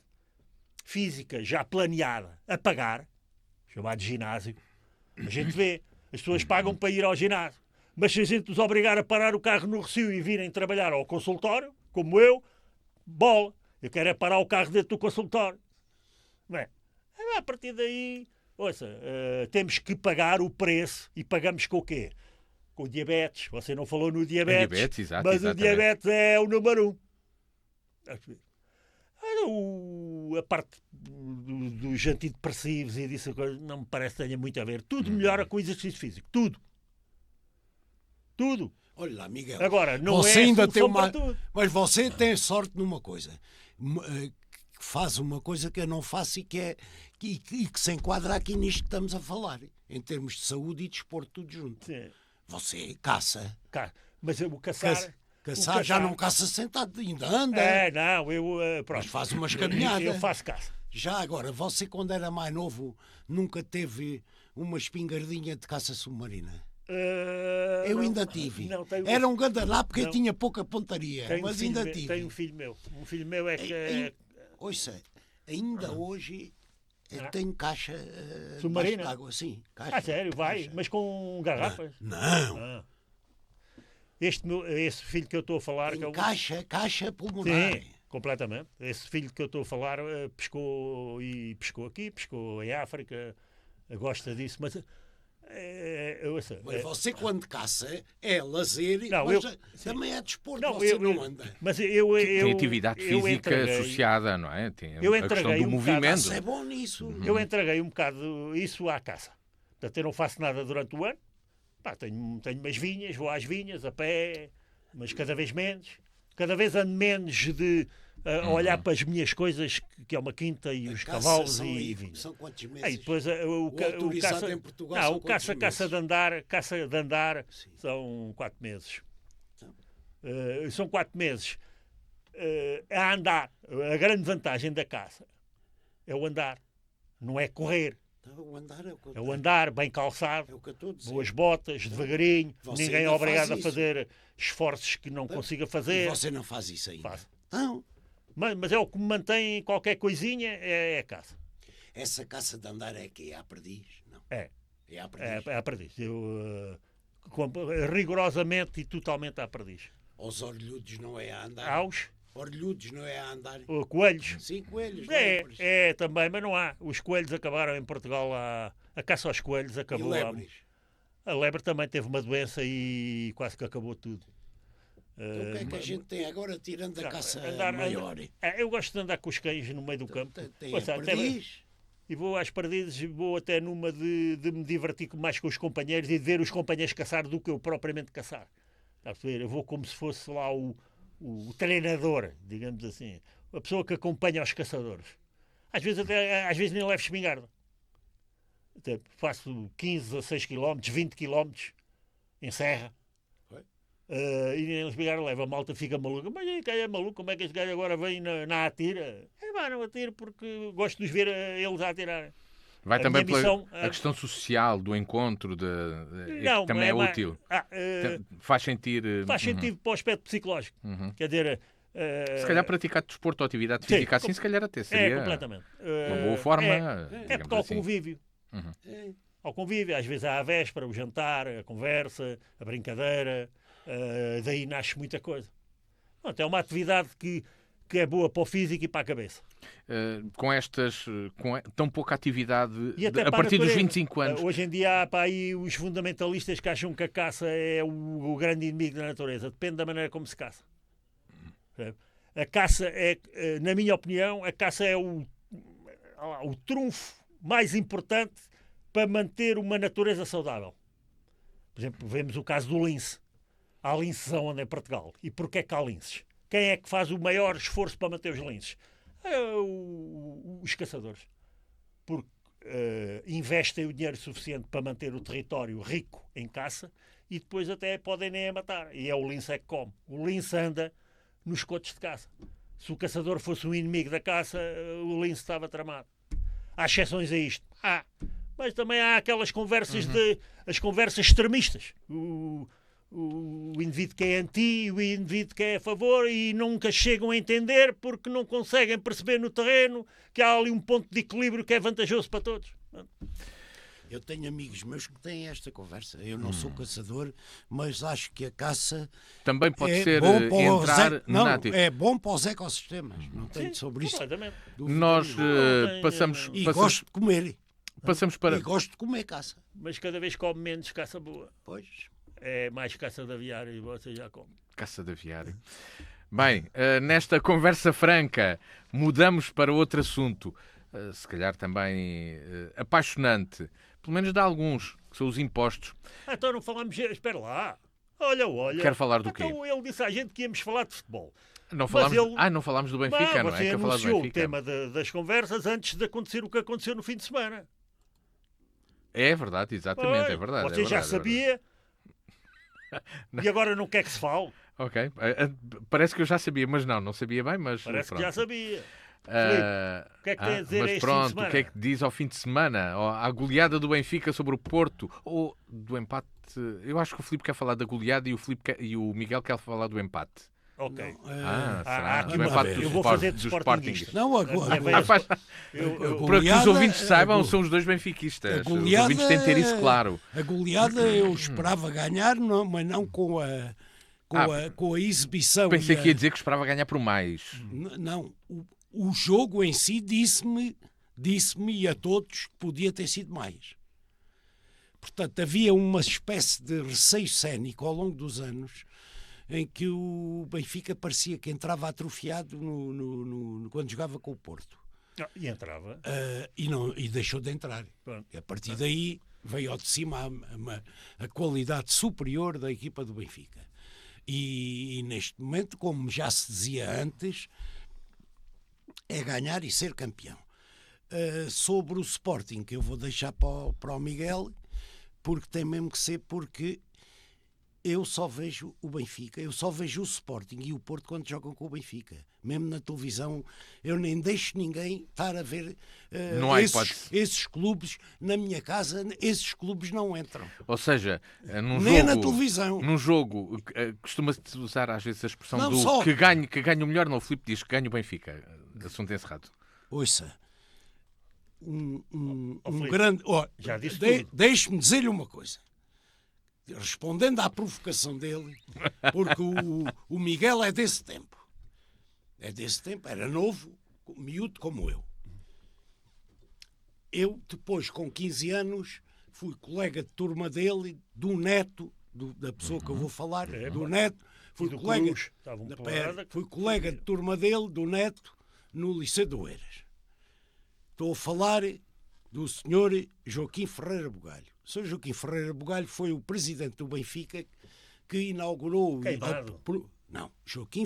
Speaker 3: física já planeada a pagar, chamado ginásio. A gente vê, as pessoas pagam para ir ao ginásio. Mas se a gente os obrigar a parar o carro no Recio e virem trabalhar ao consultório, como eu, bola. Eu quero é parar o carro dentro do consultório. Bem, a partir daí, ouça, temos que pagar o preço. E pagamos com o quê? Com o diabetes. Você não falou no diabetes, mas exatamente. O diabetes é o número 1. A parte dos antidepressivos e disso não me parece que tenha muito a ver. Tudo melhora com o exercício físico. Tudo.
Speaker 2: Olha lá, Miguel.
Speaker 3: Agora, não
Speaker 2: você
Speaker 3: é
Speaker 2: ainda tem
Speaker 3: para tudo.
Speaker 2: Mas você tem sorte numa coisa. Faz uma coisa que eu não faço e que se enquadra aqui nisto que estamos a falar. Em termos de saúde e desporto, tudo junto.
Speaker 3: Sim.
Speaker 2: Você caça.
Speaker 3: Mas o caçar...
Speaker 2: Caçar já não caça sentado, ainda anda.
Speaker 3: Pronto.
Speaker 2: Mas faz umas caminhadas.
Speaker 3: Eu faço caça.
Speaker 2: Já agora, você quando era mais novo nunca teve uma espingardinha de caça submarina? Eu ainda tive.
Speaker 3: Não,
Speaker 2: Era um gandaná porque
Speaker 3: Não.
Speaker 2: tinha pouca pontaria, mas ainda tive.
Speaker 3: Tem um filho meu. Um filho meu é que...
Speaker 2: Ouça, ainda hoje eu tenho caixa
Speaker 3: Submarina?
Speaker 2: de água, sim. Caixa,
Speaker 3: sério? Vai?
Speaker 2: caixa.
Speaker 3: Mas com garrafas?
Speaker 2: Não.
Speaker 3: Ah. Esse filho que eu estou a falar...
Speaker 2: Tem
Speaker 3: que é o...
Speaker 2: caixa pulmonar.
Speaker 3: Sim, completamente. Esse filho que eu estou a falar pescou aqui, pescou em África, gosta disso, mas...
Speaker 2: Mas você quando caça é lazer,
Speaker 3: Não,
Speaker 2: mas também é desporto,
Speaker 3: Não,
Speaker 2: você não anda.
Speaker 3: Mas
Speaker 1: Tem atividade física
Speaker 3: entreguei-
Speaker 1: associada, não é? Tem
Speaker 3: eu
Speaker 1: a questão
Speaker 3: entreguei
Speaker 1: do
Speaker 3: um bocado
Speaker 1: movimento.
Speaker 2: Caça é bom nisso.
Speaker 3: Eu entreguei um bocado isso à caça. Portanto, eu não faço nada durante o ano. Pá, tenho umas vinhas, vou às vinhas a pé, mas cada vez menos. Cada vez ando menos a olhar para as minhas coisas, que é uma quinta e os
Speaker 2: Caça
Speaker 3: cavalos
Speaker 2: são
Speaker 3: e
Speaker 2: aí,
Speaker 3: vinhos.
Speaker 2: são quantos meses?
Speaker 3: Aí depois o
Speaker 2: autorizado
Speaker 3: caça,
Speaker 2: em Portugal
Speaker 3: não,
Speaker 2: são
Speaker 3: o caça
Speaker 2: quantos meses?
Speaker 3: caça de andar
Speaker 2: Sim.
Speaker 3: são 4 meses.
Speaker 2: Então.
Speaker 3: São 4 meses a andar. A grande vantagem da caça é o andar, não é correr.
Speaker 2: Então, o andar é o que eu
Speaker 3: É o andar bem calçado,
Speaker 2: é o que eu estou a dizer.
Speaker 3: boas botas, devagarinho.
Speaker 2: Você
Speaker 3: Ninguém é
Speaker 2: ainda
Speaker 3: obrigado
Speaker 2: faz
Speaker 3: a
Speaker 2: isso.
Speaker 3: fazer esforços que não consiga
Speaker 2: E
Speaker 3: fazer.
Speaker 2: você não faz isso ainda?
Speaker 3: Faço.
Speaker 2: Não.
Speaker 3: Mas é o que me mantém qualquer coisinha, é a caça.
Speaker 2: Essa caça de andar é que é à perdiz? Não.
Speaker 3: É.
Speaker 2: É à perdiz.
Speaker 3: É a perdiz. Rigorosamente e totalmente à perdiz.
Speaker 2: Aos orelhudos não é a andar?
Speaker 3: Aos
Speaker 2: Orelhudos não é a andar?
Speaker 3: coelhos.
Speaker 2: Sim, coelhos. lébures.
Speaker 3: É também, mas não há. Os coelhos acabaram em Portugal. A caça aos coelhos
Speaker 2: E
Speaker 3: acabou.
Speaker 2: lebres?
Speaker 3: A lebre também teve uma doença e quase que acabou tudo.
Speaker 2: Então, o que é que a gente tem agora, tirando a
Speaker 3: Não,
Speaker 2: caça
Speaker 3: andar-
Speaker 2: maior?
Speaker 3: Eu gosto de andar com os cães no meio do campo.
Speaker 2: Tem
Speaker 3: Ouça,
Speaker 2: a perdiz.
Speaker 3: E vou às perdizes, vou até numa de me divertir mais com os companheiros e de ver os companheiros caçar do que eu propriamente caçar. Está a perceber? Eu vou como se fosse lá o treinador, digamos assim. A pessoa que acompanha os caçadores. Às vezes nem levo espingarda. Até faço 15 a 6 km, 20 km em serra. E nem espingarda leva. A malta fica maluca. Mas aí, é maluco, como é que este gajo agora vem na atira? Não atiro porque gosto de os ver eles a atirarem.
Speaker 1: Vai
Speaker 3: A
Speaker 1: também
Speaker 3: minha
Speaker 1: pela
Speaker 3: missão,
Speaker 1: a questão social do encontro,
Speaker 3: Não,
Speaker 1: que também é
Speaker 3: mais-
Speaker 1: útil.
Speaker 3: eh,
Speaker 1: Faz sentir.
Speaker 3: Faz sentido para o aspecto psicológico. Quer dizer...
Speaker 1: Se calhar praticar desporto ou atividade
Speaker 3: sim,
Speaker 1: física assim, se calhar até seria
Speaker 3: completamente.
Speaker 1: uma boa forma.
Speaker 3: É
Speaker 1: digamos
Speaker 3: porque ao
Speaker 1: assim.
Speaker 3: convívio.
Speaker 2: É.
Speaker 3: Ao convívio, às vezes há a véspera, o jantar, a conversa, a brincadeira, daí nasce muita coisa. Pronto, é uma atividade que é boa para o físico e para a cabeça.
Speaker 1: Com tão pouca atividade
Speaker 3: E até
Speaker 1: a
Speaker 3: para a
Speaker 1: partir dos
Speaker 3: natureza.
Speaker 1: 25 anos.
Speaker 3: Hoje em dia há para aí os fundamentalistas que acham que a caça é o grande inimigo da natureza. Depende da maneira como se caça. A caça é, na minha opinião, a caça é o trunfo mais importante para manter uma natureza saudável. Por exemplo, vemos o caso do lince. Há lincezão em Portugal. E porquê que há linces? Quem é que faz o maior esforço para manter os linces? Os caçadores. Porque investem o dinheiro suficiente para manter o território rico em caça e depois até podem nem a matar. E é o lince é que come. O lince anda nos cotos de caça. Se o caçador fosse um inimigo da caça, o lince estava tramado. Há exceções a isto. Mas também há aquelas conversas as conversas extremistas. O indivíduo que é anti, o indivíduo que é a favor e nunca chegam a entender porque não conseguem perceber no terreno que há ali um ponto de equilíbrio que é vantajoso para todos.
Speaker 2: Eu tenho amigos meus que têm esta conversa. Eu não sou caçador, mas acho que a caça
Speaker 1: Também pode ser
Speaker 2: bom para
Speaker 1: entrar na atividade.
Speaker 2: é bom para os ecossistemas. Não tenho sobre isso.
Speaker 3: Completamente.
Speaker 2: dúvida
Speaker 1: Nós
Speaker 2: nenhuma.
Speaker 1: passamos
Speaker 2: E gosto de comer.
Speaker 1: para
Speaker 2: E gosto de comer caça.
Speaker 3: Mas cada vez come menos caça boa.
Speaker 2: Pois.
Speaker 3: É mais caça de aviário e você já come.
Speaker 1: caça de aviário. Bem, nesta conversa franca, mudamos para outro assunto, se calhar também apaixonante, pelo menos de alguns, que são os impostos.
Speaker 3: Então não falamos... Espera lá. Olha.
Speaker 1: Quer falar do quê?
Speaker 3: Então ele disse à gente que íamos falar de futebol.
Speaker 1: Não falámos,
Speaker 3: ele...
Speaker 1: não falámos do Benfica, não é?
Speaker 3: Você
Speaker 1: Quer falar do
Speaker 3: anunciou o
Speaker 1: Benfica?
Speaker 3: tema das conversas antes de acontecer o que aconteceu no fim de semana.
Speaker 1: É verdade, exatamente, é verdade.
Speaker 3: Você já sabia e agora não quer que se fale.
Speaker 1: Ok, parece que eu já sabia, mas não sabia bem, mas
Speaker 3: Parece
Speaker 1: pronto.
Speaker 3: que já sabia. O que é que tem a dizer
Speaker 1: mas
Speaker 3: este
Speaker 1: pronto,
Speaker 3: fim de semana?
Speaker 1: o que é que diz ao fim de semana? A goleada do Benfica sobre o Porto ou do empate? Eu acho que o Filipe quer falar da goleada e o Miguel quer falar do empate.
Speaker 3: Ok.
Speaker 1: Será?
Speaker 3: aqui
Speaker 1: Do
Speaker 2: uma
Speaker 1: empate
Speaker 2: vez.
Speaker 1: do
Speaker 3: Eu vou
Speaker 1: Sport-
Speaker 3: fazer de
Speaker 1: dos
Speaker 3: sportinguista.
Speaker 2: Não,
Speaker 3: A minha vez-
Speaker 1: Para que os
Speaker 2: goleada,
Speaker 1: ouvintes saibam,
Speaker 2: a
Speaker 1: são os dois benfiquistas.
Speaker 2: a
Speaker 1: Os
Speaker 2: goleada
Speaker 1: ouvintes têm de ter isso claro.
Speaker 2: A goleada eu esperava ganhar, não, mas não com a exibição.
Speaker 1: Pensei
Speaker 2: e
Speaker 1: que ia dizer que esperava ganhar por mais.
Speaker 2: Não, o jogo em si disse-me e a todos que podia ter sido mais. Portanto, havia uma espécie de receio cénico ao longo dos anos em que o Benfica parecia que entrava atrofiado quando jogava com o Porto.
Speaker 3: E entrava.
Speaker 2: E deixou de entrar.
Speaker 3: Pronto.
Speaker 2: E a partir daí veio ao de cima a qualidade superior da equipa do Benfica. E neste momento, como já se dizia antes, é ganhar e ser campeão. Sobre o Sporting, que eu vou deixar para o Miguel, porque tem mesmo que ser, porque eu só vejo o Benfica, eu só vejo o Sporting e o Porto quando jogam com o Benfica. Mesmo na televisão, eu nem deixo ninguém estar a ver
Speaker 1: Não há hipótese.
Speaker 2: esses clubes na minha casa, esses clubes não entram.
Speaker 1: Ou seja,
Speaker 2: Nem na televisão.
Speaker 1: Num jogo, costuma-se usar às vezes a expressão
Speaker 2: Não,
Speaker 1: do
Speaker 2: só-
Speaker 1: que ganhe o melhor. Não, o Filipe diz que ganha o Benfica. Assunto encerrado.
Speaker 2: Ouça, um
Speaker 3: Filipe,
Speaker 2: grande...
Speaker 3: já disse tudo.
Speaker 2: Deixe-me dizer-lhe uma coisa. Respondendo à provocação dele, porque o Miguel é desse tempo. É desse tempo, era novo, miúdo como eu. Eu, depois, com 15 anos, fui colega de turma dele, do neto, da pessoa que eu vou falar, do neto. Fui
Speaker 3: do
Speaker 2: colega,
Speaker 3: Cruz, estavam porrada.
Speaker 2: fui colega de turma dele, do neto, no Liceu de Oeiras. Estou a falar do senhor Joaquim Ferreira Bugalho. O senhor Joaquim Ferreira Bugalho foi o presidente do Benfica que inaugurou...
Speaker 3: Queimado.
Speaker 2: Não, Joaquim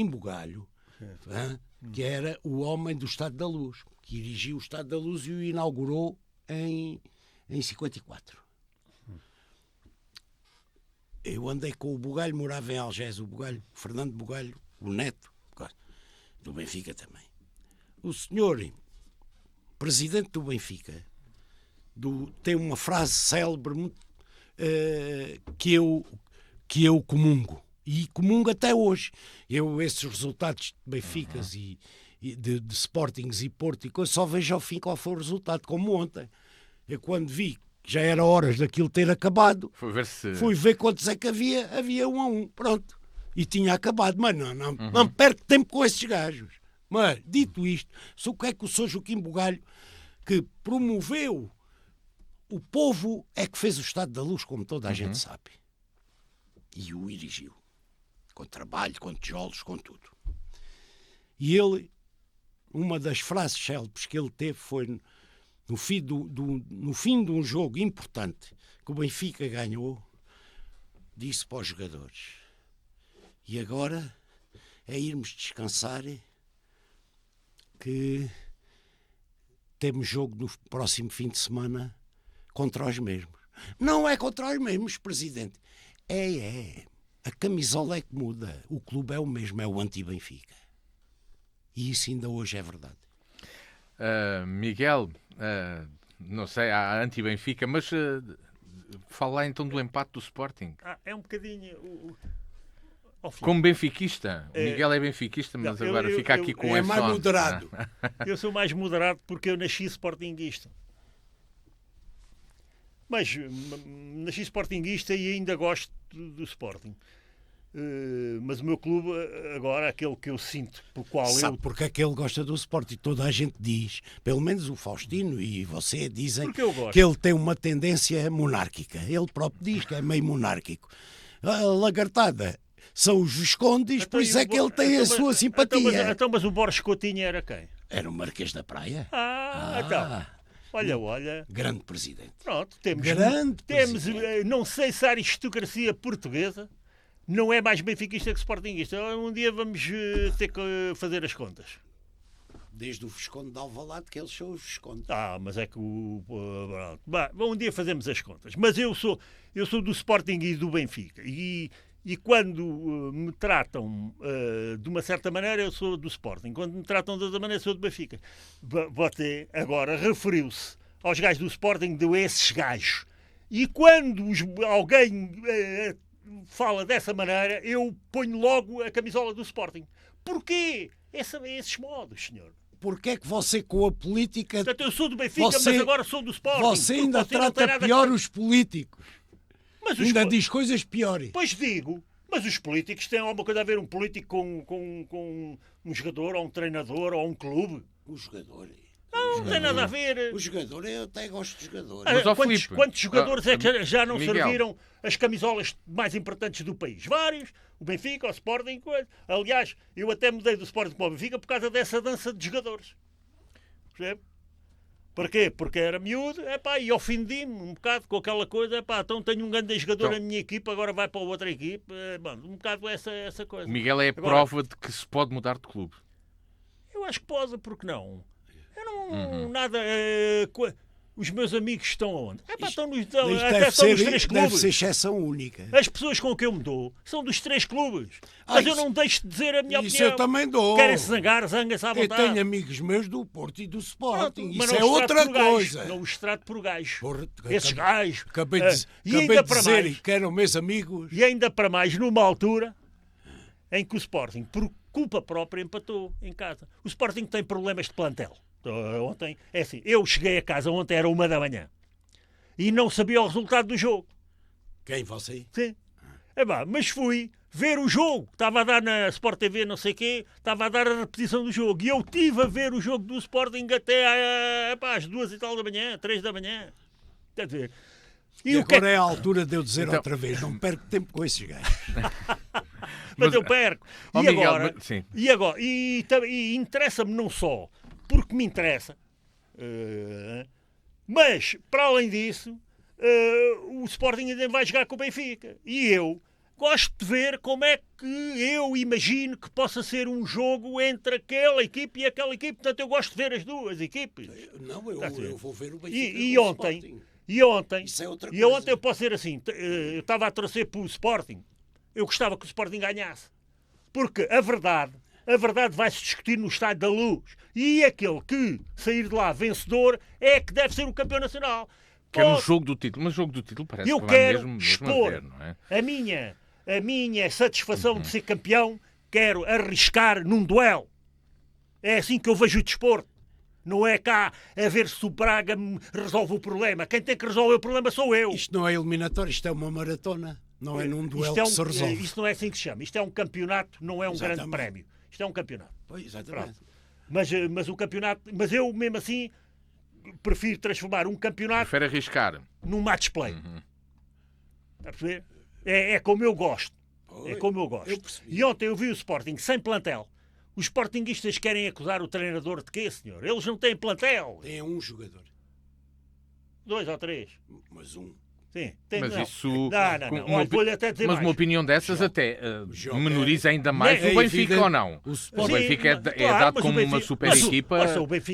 Speaker 2: Bugalho, que era o homem do Estado da Luz, que dirigiu o Estado da Luz e o inaugurou em 54. Eu andei com o Bugalho, morava em Algés, o Bugalho, Fernando Bugalho, o neto, do Benfica também. O senhor presidente do Benfica tem uma frase célebre que eu comungo. E comungo até hoje. Esses resultados de Benficas e de Sportings e Porto e coisa, só vejo ao fim qual foi o resultado, como ontem. Eu quando vi que já era horas daquilo ter acabado, fui ver quantos é que havia 1-1, pronto. E tinha acabado, mas não perco tempo com esses gajos. Mas, dito isto, o que é que o Sr. Joaquim Bugalho, que promoveu o povo, é que fez o Estado da Luz, como toda a gente sabe. E o erigiu. Com trabalho, com tijolos, com tudo. E ele, uma das frases célebres que ele teve foi no fim de um jogo importante que o Benfica ganhou, disse para os jogadores: e agora é irmos descansar, que temos jogo no próximo fim de semana contra os mesmos. Não é contra os mesmos, presidente. É. A camisola é que muda. O clube é o mesmo, é o anti-Benfica. E isso ainda hoje é verdade.
Speaker 1: Miguel, não sei, há anti-Benfica, mas fala lá então do empate do Sporting.
Speaker 3: É um bocadinho...
Speaker 1: Como benfiquista, o Miguel é benfiquista, mas agora fica aqui com
Speaker 2: é mais moderado.
Speaker 3: Eu sou mais moderado porque eu nasci sportinguista. Mas nasci sportinguista e ainda gosto do Sporting. Mas o meu clube agora, aquele que eu sinto, por qual
Speaker 2: Sabe porque é que ele gosta do Sporting? Toda a gente diz, pelo menos o Faustino e você dizem que ele tem uma tendência monárquica. Ele próprio diz que é meio monárquico. A lagartada são os Viscondes, por isso é que ele tem a sua simpatia.
Speaker 3: Mas o Borges Coutinho era quem?
Speaker 2: Era o Marquês da Praia.
Speaker 3: Então. Olha.
Speaker 2: Grande presidente.
Speaker 3: Pronto, temos
Speaker 2: presidente.
Speaker 3: Não sei se a aristocracia portuguesa não é mais benfiquista que sportinguista. Um dia vamos ter que fazer as contas.
Speaker 2: Desde o Visconde de Alvalade, que eles são os Viscondes.
Speaker 3: Mas é que um dia fazemos as contas. Mas eu sou do Sporting e do Benfica. E E quando me tratam de uma certa maneira, eu sou do Sporting. Quando me tratam de outra maneira, eu sou do Benfica. Você agora referiu-se aos gajos do Sporting, de esses gajos. E quando alguém fala dessa maneira, eu ponho logo a camisola do Sporting. Porquê? Esses modos, senhor.
Speaker 2: Porquê é que você com a política...
Speaker 3: Portanto, eu sou do Benfica, mas agora sou do Sporting.
Speaker 2: Você ainda trata pior os políticos.
Speaker 3: Mas
Speaker 2: ainda diz coisas piores.
Speaker 3: Pois digo, mas os políticos têm alguma coisa a ver, um político com um jogador, ou um treinador, ou um clube?
Speaker 2: O jogador...
Speaker 3: Não tem nada a ver.
Speaker 2: O jogador, eu até gosto de jogadores.
Speaker 1: Mas,
Speaker 3: quantos jogadores é que já não
Speaker 1: Miguel,
Speaker 3: serviram as camisolas mais importantes do país? Vários. O Benfica, o Sporting. Aliás, eu até mudei do Sporting para o Benfica por causa dessa dança de jogadores. Percebe? Porquê? Porque era miúdo, e ofendi-me um bocado com aquela coisa, então tenho um grande jogador na minha equipe, agora vai para outra equipe. Um bocado essa coisa.
Speaker 1: O Miguel é a prova de que se pode mudar de clube.
Speaker 3: Eu acho que pode, porque não? Eu não... Nada... os meus amigos estão aonde? Estão nos três clubes.
Speaker 2: Deve ser exceção única.
Speaker 3: As pessoas com que eu me dou são dos 3 clubes. Mas eu não deixo de dizer a minha opinião.
Speaker 2: Isso eu também dou.
Speaker 3: Querem-se zangar, zanga-se à vontade.
Speaker 2: Eu tenho amigos meus do Porto e do Sporting.
Speaker 3: Mas
Speaker 2: isso é outra coisa.
Speaker 3: Não os trato por gajos.
Speaker 2: Porra,
Speaker 3: esses gajos.
Speaker 2: Acabei de dizer que eram meus amigos.
Speaker 3: E ainda para mais, numa altura em que o Sporting, por culpa própria, empatou em casa. O Sporting tem problemas de plantel. Ontem, é assim, eu cheguei a casa ontem, era 1 da manhã, e não sabia o resultado do jogo.
Speaker 2: Quem, você?
Speaker 3: Sim. Mas fui ver o jogo, estava a dar na Sport TV, não sei o quê, estava a dar a repetição do jogo, e eu estive a ver o jogo do Sporting até às 2 e tal da manhã, 3 da manhã. Quer dizer,
Speaker 2: e agora é a altura de eu dizer outra vez, não perco tempo com esses gajos.
Speaker 3: Mas eu perco. E interessa-me não só porque me interessa, mas, para além disso, o Sporting ainda vai jogar com o Benfica. E eu gosto de ver como é que eu imagino que possa ser um jogo entre aquela equipe e aquela equipe. Portanto, eu gosto de ver as duas equipes.
Speaker 2: Não, eu vou ver o Benfica
Speaker 3: e
Speaker 2: com
Speaker 3: ontem,
Speaker 2: o Sporting.
Speaker 3: Isso é
Speaker 2: outra
Speaker 3: coisa. Ontem eu posso ser assim, eu estava a torcer para o Sporting. Eu gostava que o Sporting ganhasse. Porque a verdade vai-se discutir no Estádio da Luz. E aquele que sair de lá vencedor é que deve ser o campeão nacional.
Speaker 1: Quer um jogo do título, mas o jogo do título parece
Speaker 3: eu
Speaker 1: que
Speaker 3: quero
Speaker 1: vai mesmo
Speaker 3: expor
Speaker 1: a ver, não é?
Speaker 3: a minha satisfação de ser campeão, quero arriscar num duelo. É assim que eu vejo o desporto. Não é cá a ver se o Braga me resolve o problema. Quem tem que resolver o problema sou eu.
Speaker 2: Isto não é eliminatório, isto é uma maratona. Não é num duelo que se resolve.
Speaker 3: Isto não é assim que se chama. Isto é um campeonato, não é um grande prémio. Isto é um campeonato.
Speaker 2: Pois, exatamente.
Speaker 3: Mas o campeonato... Mas eu, mesmo assim, prefiro transformar um campeonato...
Speaker 1: Prefere arriscar.
Speaker 3: Num match play. Está a perceber? É como eu gosto. É como eu gosto. E ontem eu vi o Sporting sem plantel. Os sportinguistas querem acusar o treinador de quê, senhor? Eles não têm plantel.
Speaker 2: Tem um jogador.
Speaker 3: 2 ou 3.
Speaker 2: Mas um.
Speaker 1: Sim, tem, mas
Speaker 3: não.
Speaker 1: Isso.
Speaker 3: Não. Olha, vou-lhe até dizer
Speaker 1: mas
Speaker 3: mais.
Speaker 1: Uma opinião dessas até menoriza ainda mais o Benfica ou não? O Benfica é dado como uma super equipa.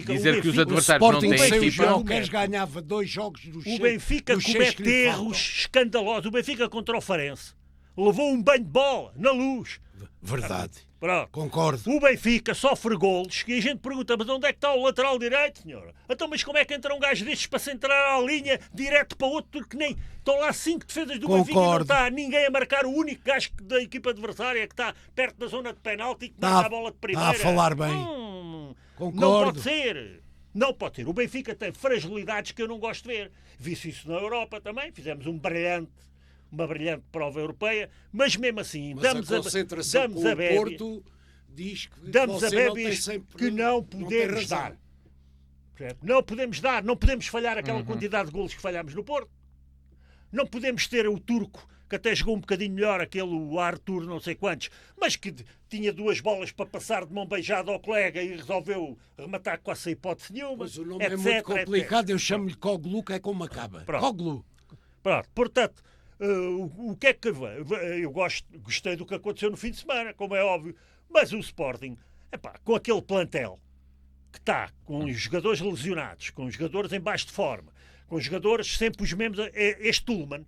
Speaker 1: Dizer que os adversários não têm equipa.
Speaker 2: O Benfica ganhava 2 jogos dos 6.
Speaker 3: O Benfica comete erros escandalosos. O Benfica contra o Farense levou um banho de bola na Luz.
Speaker 2: Verdade.
Speaker 3: Pronto.
Speaker 2: Concordo.
Speaker 3: O Benfica sofre golos e a gente pergunta, mas onde é que está o lateral direito, senhora? Então, mas como é que entra um gajo destes para se entrar à linha direto para outro, porque nem estão lá 5 defesas do Benfica e não está ninguém a marcar o único gajo da equipa adversária que está perto da zona de penalti e que marca a bola de primeira.
Speaker 2: Está a falar bem.
Speaker 3: Concordo. Não pode ser. Não pode ser. O Benfica tem fragilidades que eu não gosto de ver. Vi-se isso na Europa também. Fizemos uma brilhante prova europeia, mas mesmo assim damos a bébia.
Speaker 2: Porto diz que
Speaker 3: damos a bébias que não podemos dar. Não podemos dar, não podemos falhar aquela quantidade de golos que falhámos no Porto. Não podemos ter o turco, que até jogou um bocadinho melhor, o Arthur não sei quantos, mas que tinha 2 bolas para passar de mão beijada ao colega e resolveu rematar com essa hipótese nenhuma.
Speaker 2: Mas o nome é muito complicado, eu chamo-lhe Coglu, que é como acaba. Coglu.
Speaker 3: Pronto, portanto, o que é que eu gostei do que aconteceu no fim de semana, como é óbvio, mas o Sporting, com aquele plantel que está, com os jogadores lesionados, com os jogadores em baixo de forma, com os jogadores sempre os mesmos, este Ullmann,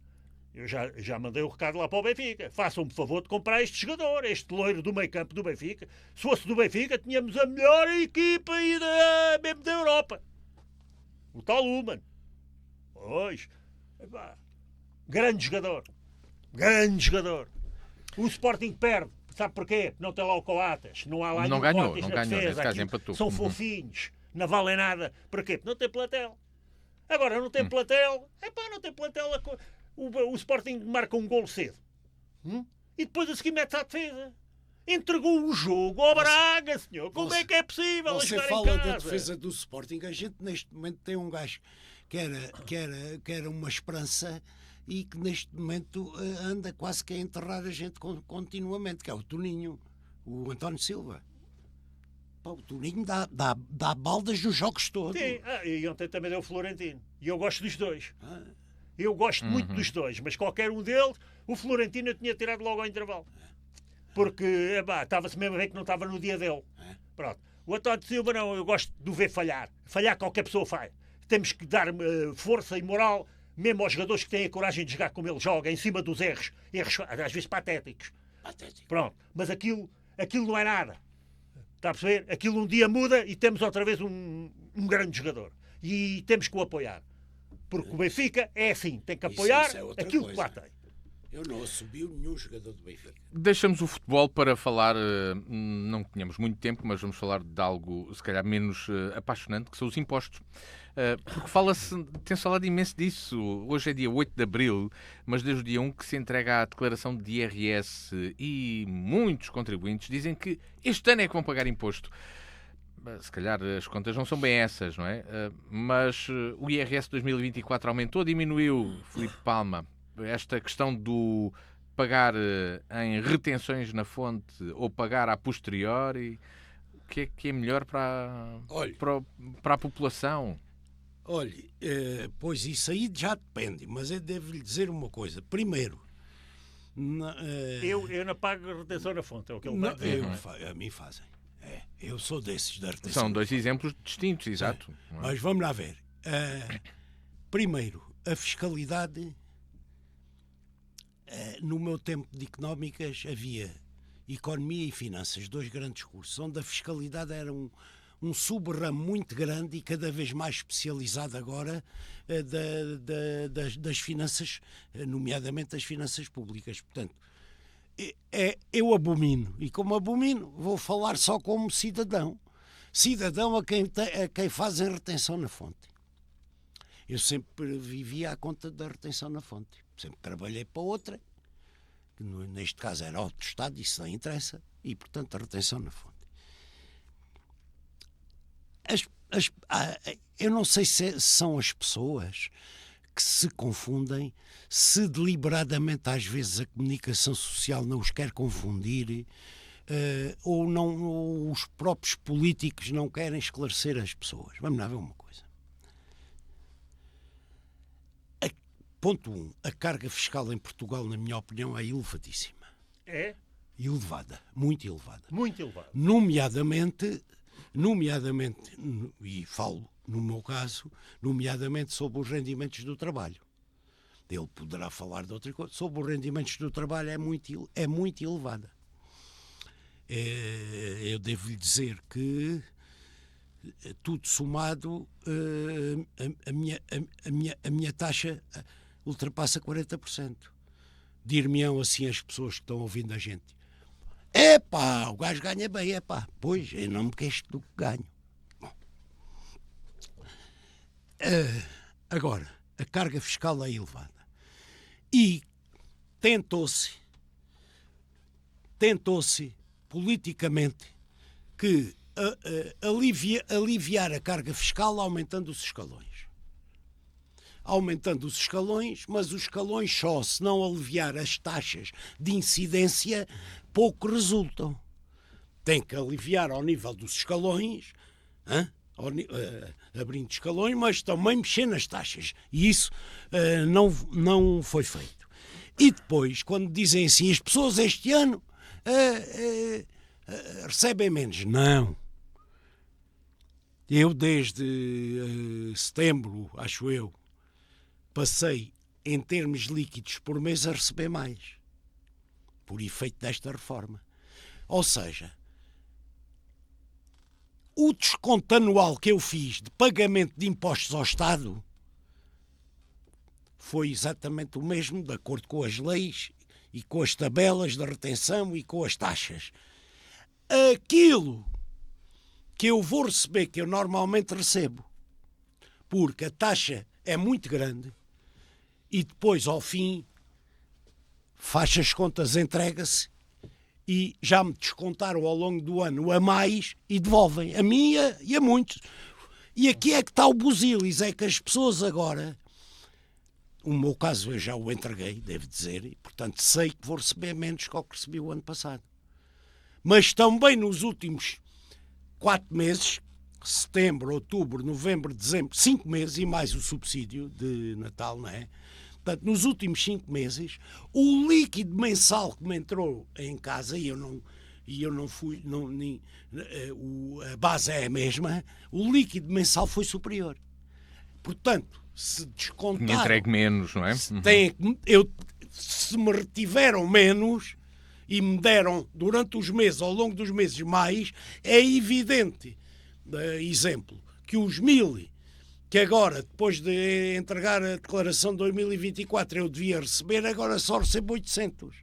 Speaker 3: Eu já mandei o recado lá para o Benfica. Façam-me favor de comprar este jogador, este loiro do meio campo do Benfica. Se fosse do Benfica, tínhamos a melhor equipa aí mesmo da Europa. O tal Luman. Pois. Epá, grande jogador. Grande jogador. O Sporting perde. Sabe porquê? Não tem lá o Coates. Não há lá
Speaker 1: Não
Speaker 3: nenhum
Speaker 1: ganhou,
Speaker 3: Coates
Speaker 1: não
Speaker 3: na
Speaker 1: ganhou. Nesse
Speaker 3: defesa.
Speaker 1: caso
Speaker 3: Aquilo
Speaker 1: empatou.
Speaker 3: são fofinhos. Não valem nada. Porquê? Porque não tem plantel. Agora não tem plantel. Epá, não tem plantel. O Sporting marca um golo cedo. E depois a seguir mete-se à defesa. Entregou o jogo ao Braga, senhor. Como é que é possível?
Speaker 2: Você fala da defesa do Sporting. A gente neste momento tem um gajo que era uma esperança e que neste momento anda quase que a enterrar a gente continuamente, que é o Toninho, o António Silva. Pá, o Toninho dá baldas nos jogos todos.
Speaker 3: Sim, e ontem também deu o Florentino. E eu gosto dos dois. Eu gosto muito dos dois, mas qualquer um deles, o Florentino eu tinha tirado logo ao intervalo. Porque estava-se mesmo a ver que não estava no dia dele. Pronto. O António Silva não, eu gosto de o ver falhar. Falhar qualquer pessoa faz. Temos que dar força e moral mesmo aos jogadores que têm a coragem de jogar como ele joga, em cima dos erros às vezes patéticos. Pronto. Mas aquilo não é nada. Está a perceber? Aquilo um dia muda e temos outra vez um grande jogador. E temos que o apoiar. Porque o Benfica é assim, tem que apoiar aquilo que lá tem.
Speaker 2: Eu não assumiu nenhum jogador do Benfica.
Speaker 1: Deixamos o futebol para falar, não tínhamos muito tempo, mas vamos falar de algo se calhar menos apaixonante, que são os impostos. Porque tem-se falado imenso disso. Hoje é dia 8 de Abril, mas desde o dia 1 que se entrega a declaração de IRS e muitos contribuintes dizem que este ano é que vão pagar imposto. Se calhar as contas não são bem essas, não é? Mas o IRS 2024 aumentou, diminuiu, Filipe Palma, esta questão do pagar em retenções na fonte ou pagar a posteriori, o que é melhor para a população?
Speaker 2: Olhe, pois isso aí já depende, mas eu devo-lhe dizer uma coisa. Primeiro,
Speaker 3: eu não pago retenção na fonte, é o que ele vai dizer.
Speaker 2: A mim fazem. Eu sou desses da retenção.
Speaker 1: São dois exemplos distintos, exato.
Speaker 2: Mas vamos lá ver. Primeiro, a fiscalidade. No meu tempo de económicas havia economia e finanças, dois grandes cursos, onde a fiscalidade era um sub-ramo muito grande e cada vez mais especializado agora das finanças, nomeadamente das finanças públicas. Portanto, eu abomino, e como abomino, vou falar só como cidadão. Cidadão a quem fazem retenção na fonte. Eu sempre vivi à conta da retenção na fonte. Sempre trabalhei para outra, que neste caso era autoestado, isso não interessa, e portanto a retenção na fonte. Eu não sei se são as pessoas que se confundem, se deliberadamente às vezes a comunicação social não os quer confundir, ou os próprios políticos não querem esclarecer as pessoas. Vamos lá ver uma coisa. Ponto 1. A carga fiscal em Portugal, na minha opinião, é elevadíssima.
Speaker 3: É?
Speaker 2: Elevada. Muito elevada.
Speaker 3: Muito elevada.
Speaker 2: Nomeadamente, e falo no meu caso, nomeadamente sobre os rendimentos do trabalho. Ele poderá falar de outra coisa. Sobre os rendimentos do trabalho é muito elevada. Eu devo-lhe dizer que tudo somado, a minha taxa ultrapassa 40%. Dir-me-ão assim as pessoas que estão ouvindo a gente: epá, o gajo ganha bem, epá. Pois, eu não me queixo do que ganho. Bom. Agora, a carga fiscal é elevada. E tentou-se politicamente que aliviar a carga fiscal aumentando os escalões. Mas os escalões só, se não aliviar as taxas de incidência, pouco resultam. Tem que aliviar ao nível dos escalões, abrindo escalões, mas também mexer nas taxas. E isso não foi feito. E depois, quando dizem assim, as pessoas este ano recebem menos. Não. Eu desde setembro, acho eu, passei em termos líquidos por mês, a receber mais, por efeito desta reforma. Ou seja, o desconto anual que eu fiz de pagamento de impostos ao Estado foi exatamente o mesmo, de acordo com as leis e com as tabelas de retenção e com as taxas. Aquilo que eu vou receber, que eu normalmente recebo, porque a taxa é muito grande, e depois, ao fim, faz as contas, entrega-se, e já me descontaram ao longo do ano a mais e devolvem, a mim e a muitos. E aqui é que está o busilis, é que as pessoas agora, o meu caso eu já o entreguei, devo dizer, e portanto sei que vou receber menos que o que recebi o ano passado. Mas também nos últimos 4 meses, setembro, outubro, novembro, dezembro, 5 meses e mais o subsídio de Natal, não é? Portanto, nos últimos 5 meses, o líquido mensal que me entrou em casa, e eu não fui, a base é a mesma, o líquido mensal foi superior. Portanto, se descontar...
Speaker 1: Me entregue menos, não é?
Speaker 2: Se me retiveram menos e me deram durante os meses, ao longo dos meses mais, é evidente, exemplo, que os 1000 que agora, depois de entregar a declaração de 2024, eu devia receber, agora só recebo 800.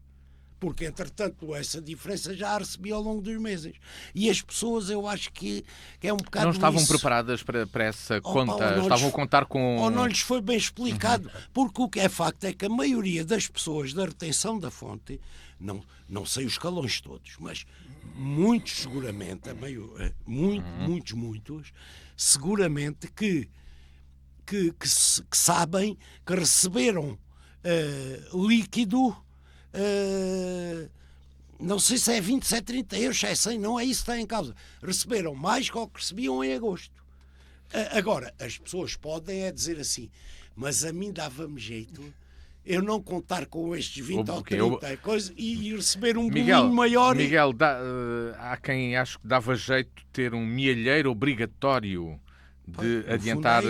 Speaker 2: Porque, entretanto, essa diferença já a recebi ao longo dos meses. E as pessoas, eu acho que é um bocado
Speaker 1: não estavam
Speaker 2: isso.
Speaker 1: preparadas para essa conta? Estavam a contar com...
Speaker 2: Ou não lhes foi bem explicado. Porque o que é facto é que a maioria das pessoas da retenção da fonte, não sei os escalões todos, mas muitos seguramente, muitos, seguramente que sabem que receberam líquido, não sei se é 20, se é 30 euros, se é 100, não é isso que está em causa. Receberam mais que o que recebiam em agosto. Agora, as pessoas podem dizer assim, mas a mim dava-me jeito eu não contar com estes 20 ou 30 coisas e receber um bolinho maior.
Speaker 1: Miguel, há quem ache que dava jeito ter um mielheiro obrigatório de adiantar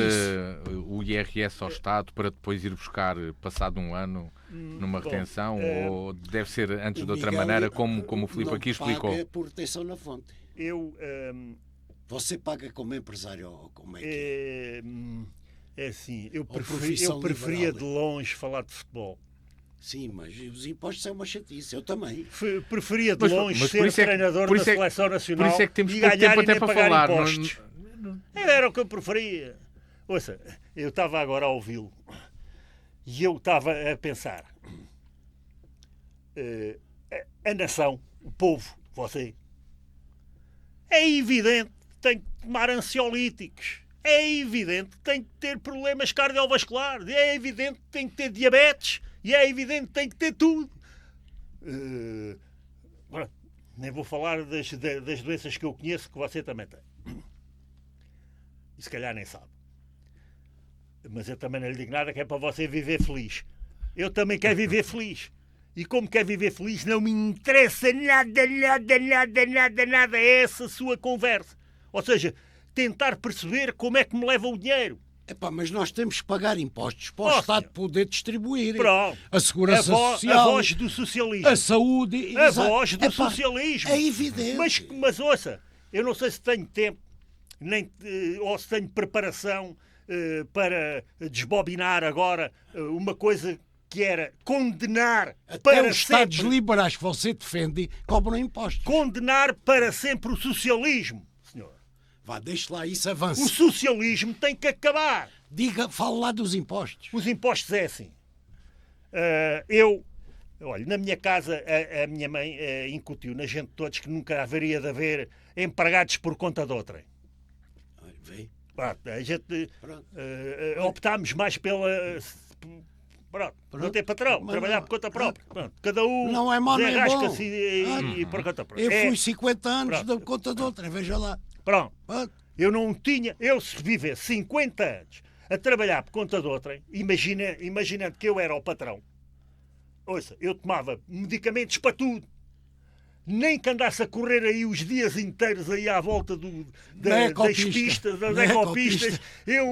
Speaker 1: o IRS ao Estado para depois ir buscar, passado um ano, numa retenção, ou deve ser antes de outra maneira, como o Filipe aqui explicou?
Speaker 2: Paga por retenção na fonte. Você paga como empresário ou como é que
Speaker 3: é assim, eu preferia de longe falar de futebol.
Speaker 2: Sim, mas os impostos é uma chatice, eu também.
Speaker 3: Preferia de longe ser treinador da Seleção Nacional e ganhar e nem pagar impostos. Era o que eu preferia. Ouça, eu estava agora a ouvi-lo e eu estava a pensar. A nação, o povo, você, é evidente que tem que tomar ansiolíticos. É evidente que tem que ter problemas cardiovasculares. É evidente que tem que ter diabetes. E é evidente que tem que ter tudo. Nem vou falar das doenças que eu conheço, que você também tem. E se calhar nem sabe. Mas eu também não lhe digo nada, que é para você viver feliz. Eu também quero viver feliz. E como quer viver feliz, não me interessa nada essa sua conversa. Ou seja, tentar perceber como é que me leva o dinheiro.
Speaker 2: Mas nós temos que pagar impostos para o Estado poder distribuir.
Speaker 3: Pronto.
Speaker 2: A segurança social.
Speaker 3: A voz do socialismo.
Speaker 2: A saúde.
Speaker 3: A voz do socialismo.
Speaker 2: É evidente.
Speaker 3: Mas ouça, eu não sei se tenho tempo ou se tenho preparação para desbobinar agora uma coisa que era condenar
Speaker 2: até
Speaker 3: para
Speaker 2: os Estados
Speaker 3: sempre...
Speaker 2: liberais que você defende cobram impostos.
Speaker 3: Condenar para sempre o socialismo, senhor.
Speaker 2: Vá, deixe lá isso, avance.
Speaker 3: O socialismo tem que acabar.
Speaker 2: Fale lá dos impostos.
Speaker 3: Os impostos é assim. Olha, na minha casa, a minha mãe incutiu na gente todos que nunca haveria de haver empregados por conta de outrem.
Speaker 2: Vê.
Speaker 3: A gente optámos mais pela... não ter patrão, trabalhar por conta própria. Cada um
Speaker 2: não é mau nem bom.
Speaker 3: E por conta própria.
Speaker 2: Eu fui 50 anos da conta de outrem, veja lá.
Speaker 3: Pronto. Eu se viver 50 anos a trabalhar por conta de outrem, imaginando que eu era o patrão, ouça, eu tomava medicamentos para tudo. Nem que andasse a correr aí os dias inteiros aí à volta das pistas, das ecopistas.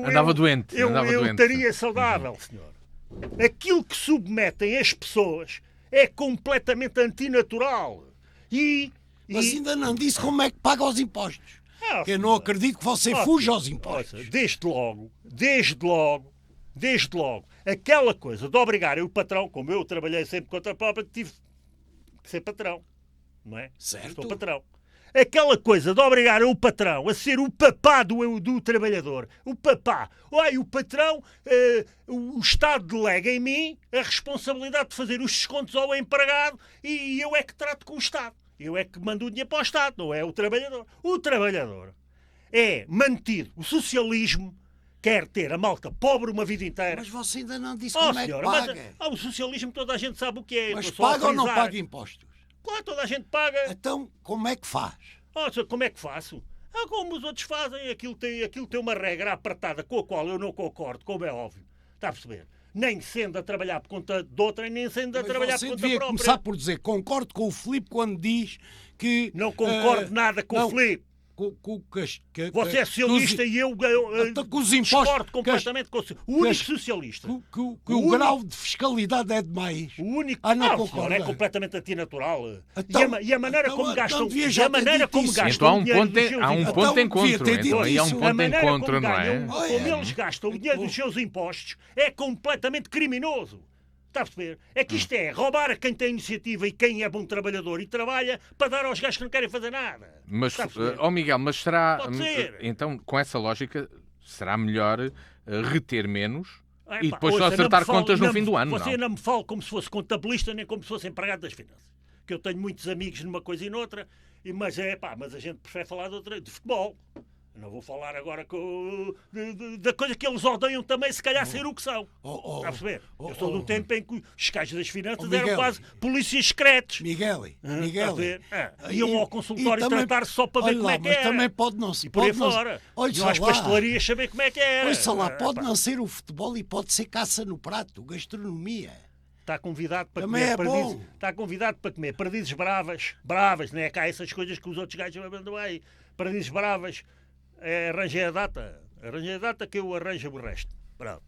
Speaker 1: Andava doente.
Speaker 3: Eu estaria saudável, senhor. aquilo que submetem as pessoas é completamente antinatural.
Speaker 2: Mas ainda não disse como é que paga os impostos. Eu não acredito que você fuja aos impostos.
Speaker 3: Ouça, desde logo, aquela coisa de obrigarem o patrão, como eu trabalhei sempre contra a própria, tive que ser patrão, não é?
Speaker 2: Certo.
Speaker 3: Sou patrão. Aquela coisa de obrigar o patrão a ser o papá do trabalhador. O papá. Olha, o patrão, o Estado delega em mim a responsabilidade de fazer os descontos ao empregado e eu é que trato com o Estado. Eu é que mando o dinheiro para o Estado, não é o trabalhador. O trabalhador é mantido. O socialismo quer ter a malta pobre uma vida inteira.
Speaker 2: Mas você ainda não disse como é que paga.
Speaker 3: O socialismo toda a gente sabe o que é.
Speaker 2: Mas paga ou não paga impostos?
Speaker 3: Claro, toda a gente paga.
Speaker 2: Então, como é que faz?
Speaker 3: Como é que faço? Como os outros fazem. Aquilo tem uma regra apertada com a qual eu não concordo, como é óbvio. Está a perceber? Nem sendo a trabalhar por conta de outra, nem sendo a trabalhar por conta própria.
Speaker 2: Você devia começar por dizer, concordo com o Filipe quando diz que...
Speaker 3: Não concordo nada com o Filipe. Você é socialista e eu discordo completamente com o único socialista.
Speaker 2: Que o grau de fiscalidade é demais.
Speaker 3: O único.
Speaker 2: Não
Speaker 3: concordo. É completamente antinatural.
Speaker 2: Então,
Speaker 3: e a maneira como gastam.
Speaker 1: Então há um ponto de encontro. Aí há um ponto de encontro, não é?
Speaker 3: Como eles gastam o dinheiro dos seus impostos é completamente criminoso. Está a perceber? É que isto é roubar a quem tem iniciativa e quem é bom trabalhador e trabalha para dar aos gajos que não querem fazer nada.
Speaker 1: Mas, Miguel, mas será... Então, com essa lógica, será melhor reter menos e depois só acertar contas no fim do ano,
Speaker 3: Você não me fala como se fosse contabilista nem como se fosse empregado das finanças. Que eu tenho muitos amigos numa coisa e noutra, mas a gente prefere falar de futebol. Não vou falar agora da coisa que eles odeiam também, se calhar ser o que são. Está a perceber? Eu sou do tempo em que os gajos das finanças eram quase polícias secretos.
Speaker 2: Miguel.
Speaker 3: Iam ao consultório tratar-se só para ver como é que
Speaker 2: era.
Speaker 3: Mas
Speaker 2: também pode não ser.
Speaker 3: E por aí fora. Iam às pastelarias saber como é que era.
Speaker 2: Olha lá, pode não ser o futebol e pode ser caça no prato, gastronomia.
Speaker 3: Está convidado para
Speaker 2: também
Speaker 3: comer
Speaker 2: bom.
Speaker 3: Está convidado para comer perdizes bravas, não é? Cá essas coisas que os outros gajos mandam aí. Perdizes bravas. Arranjei a data que eu arranjo o resto. Pronto.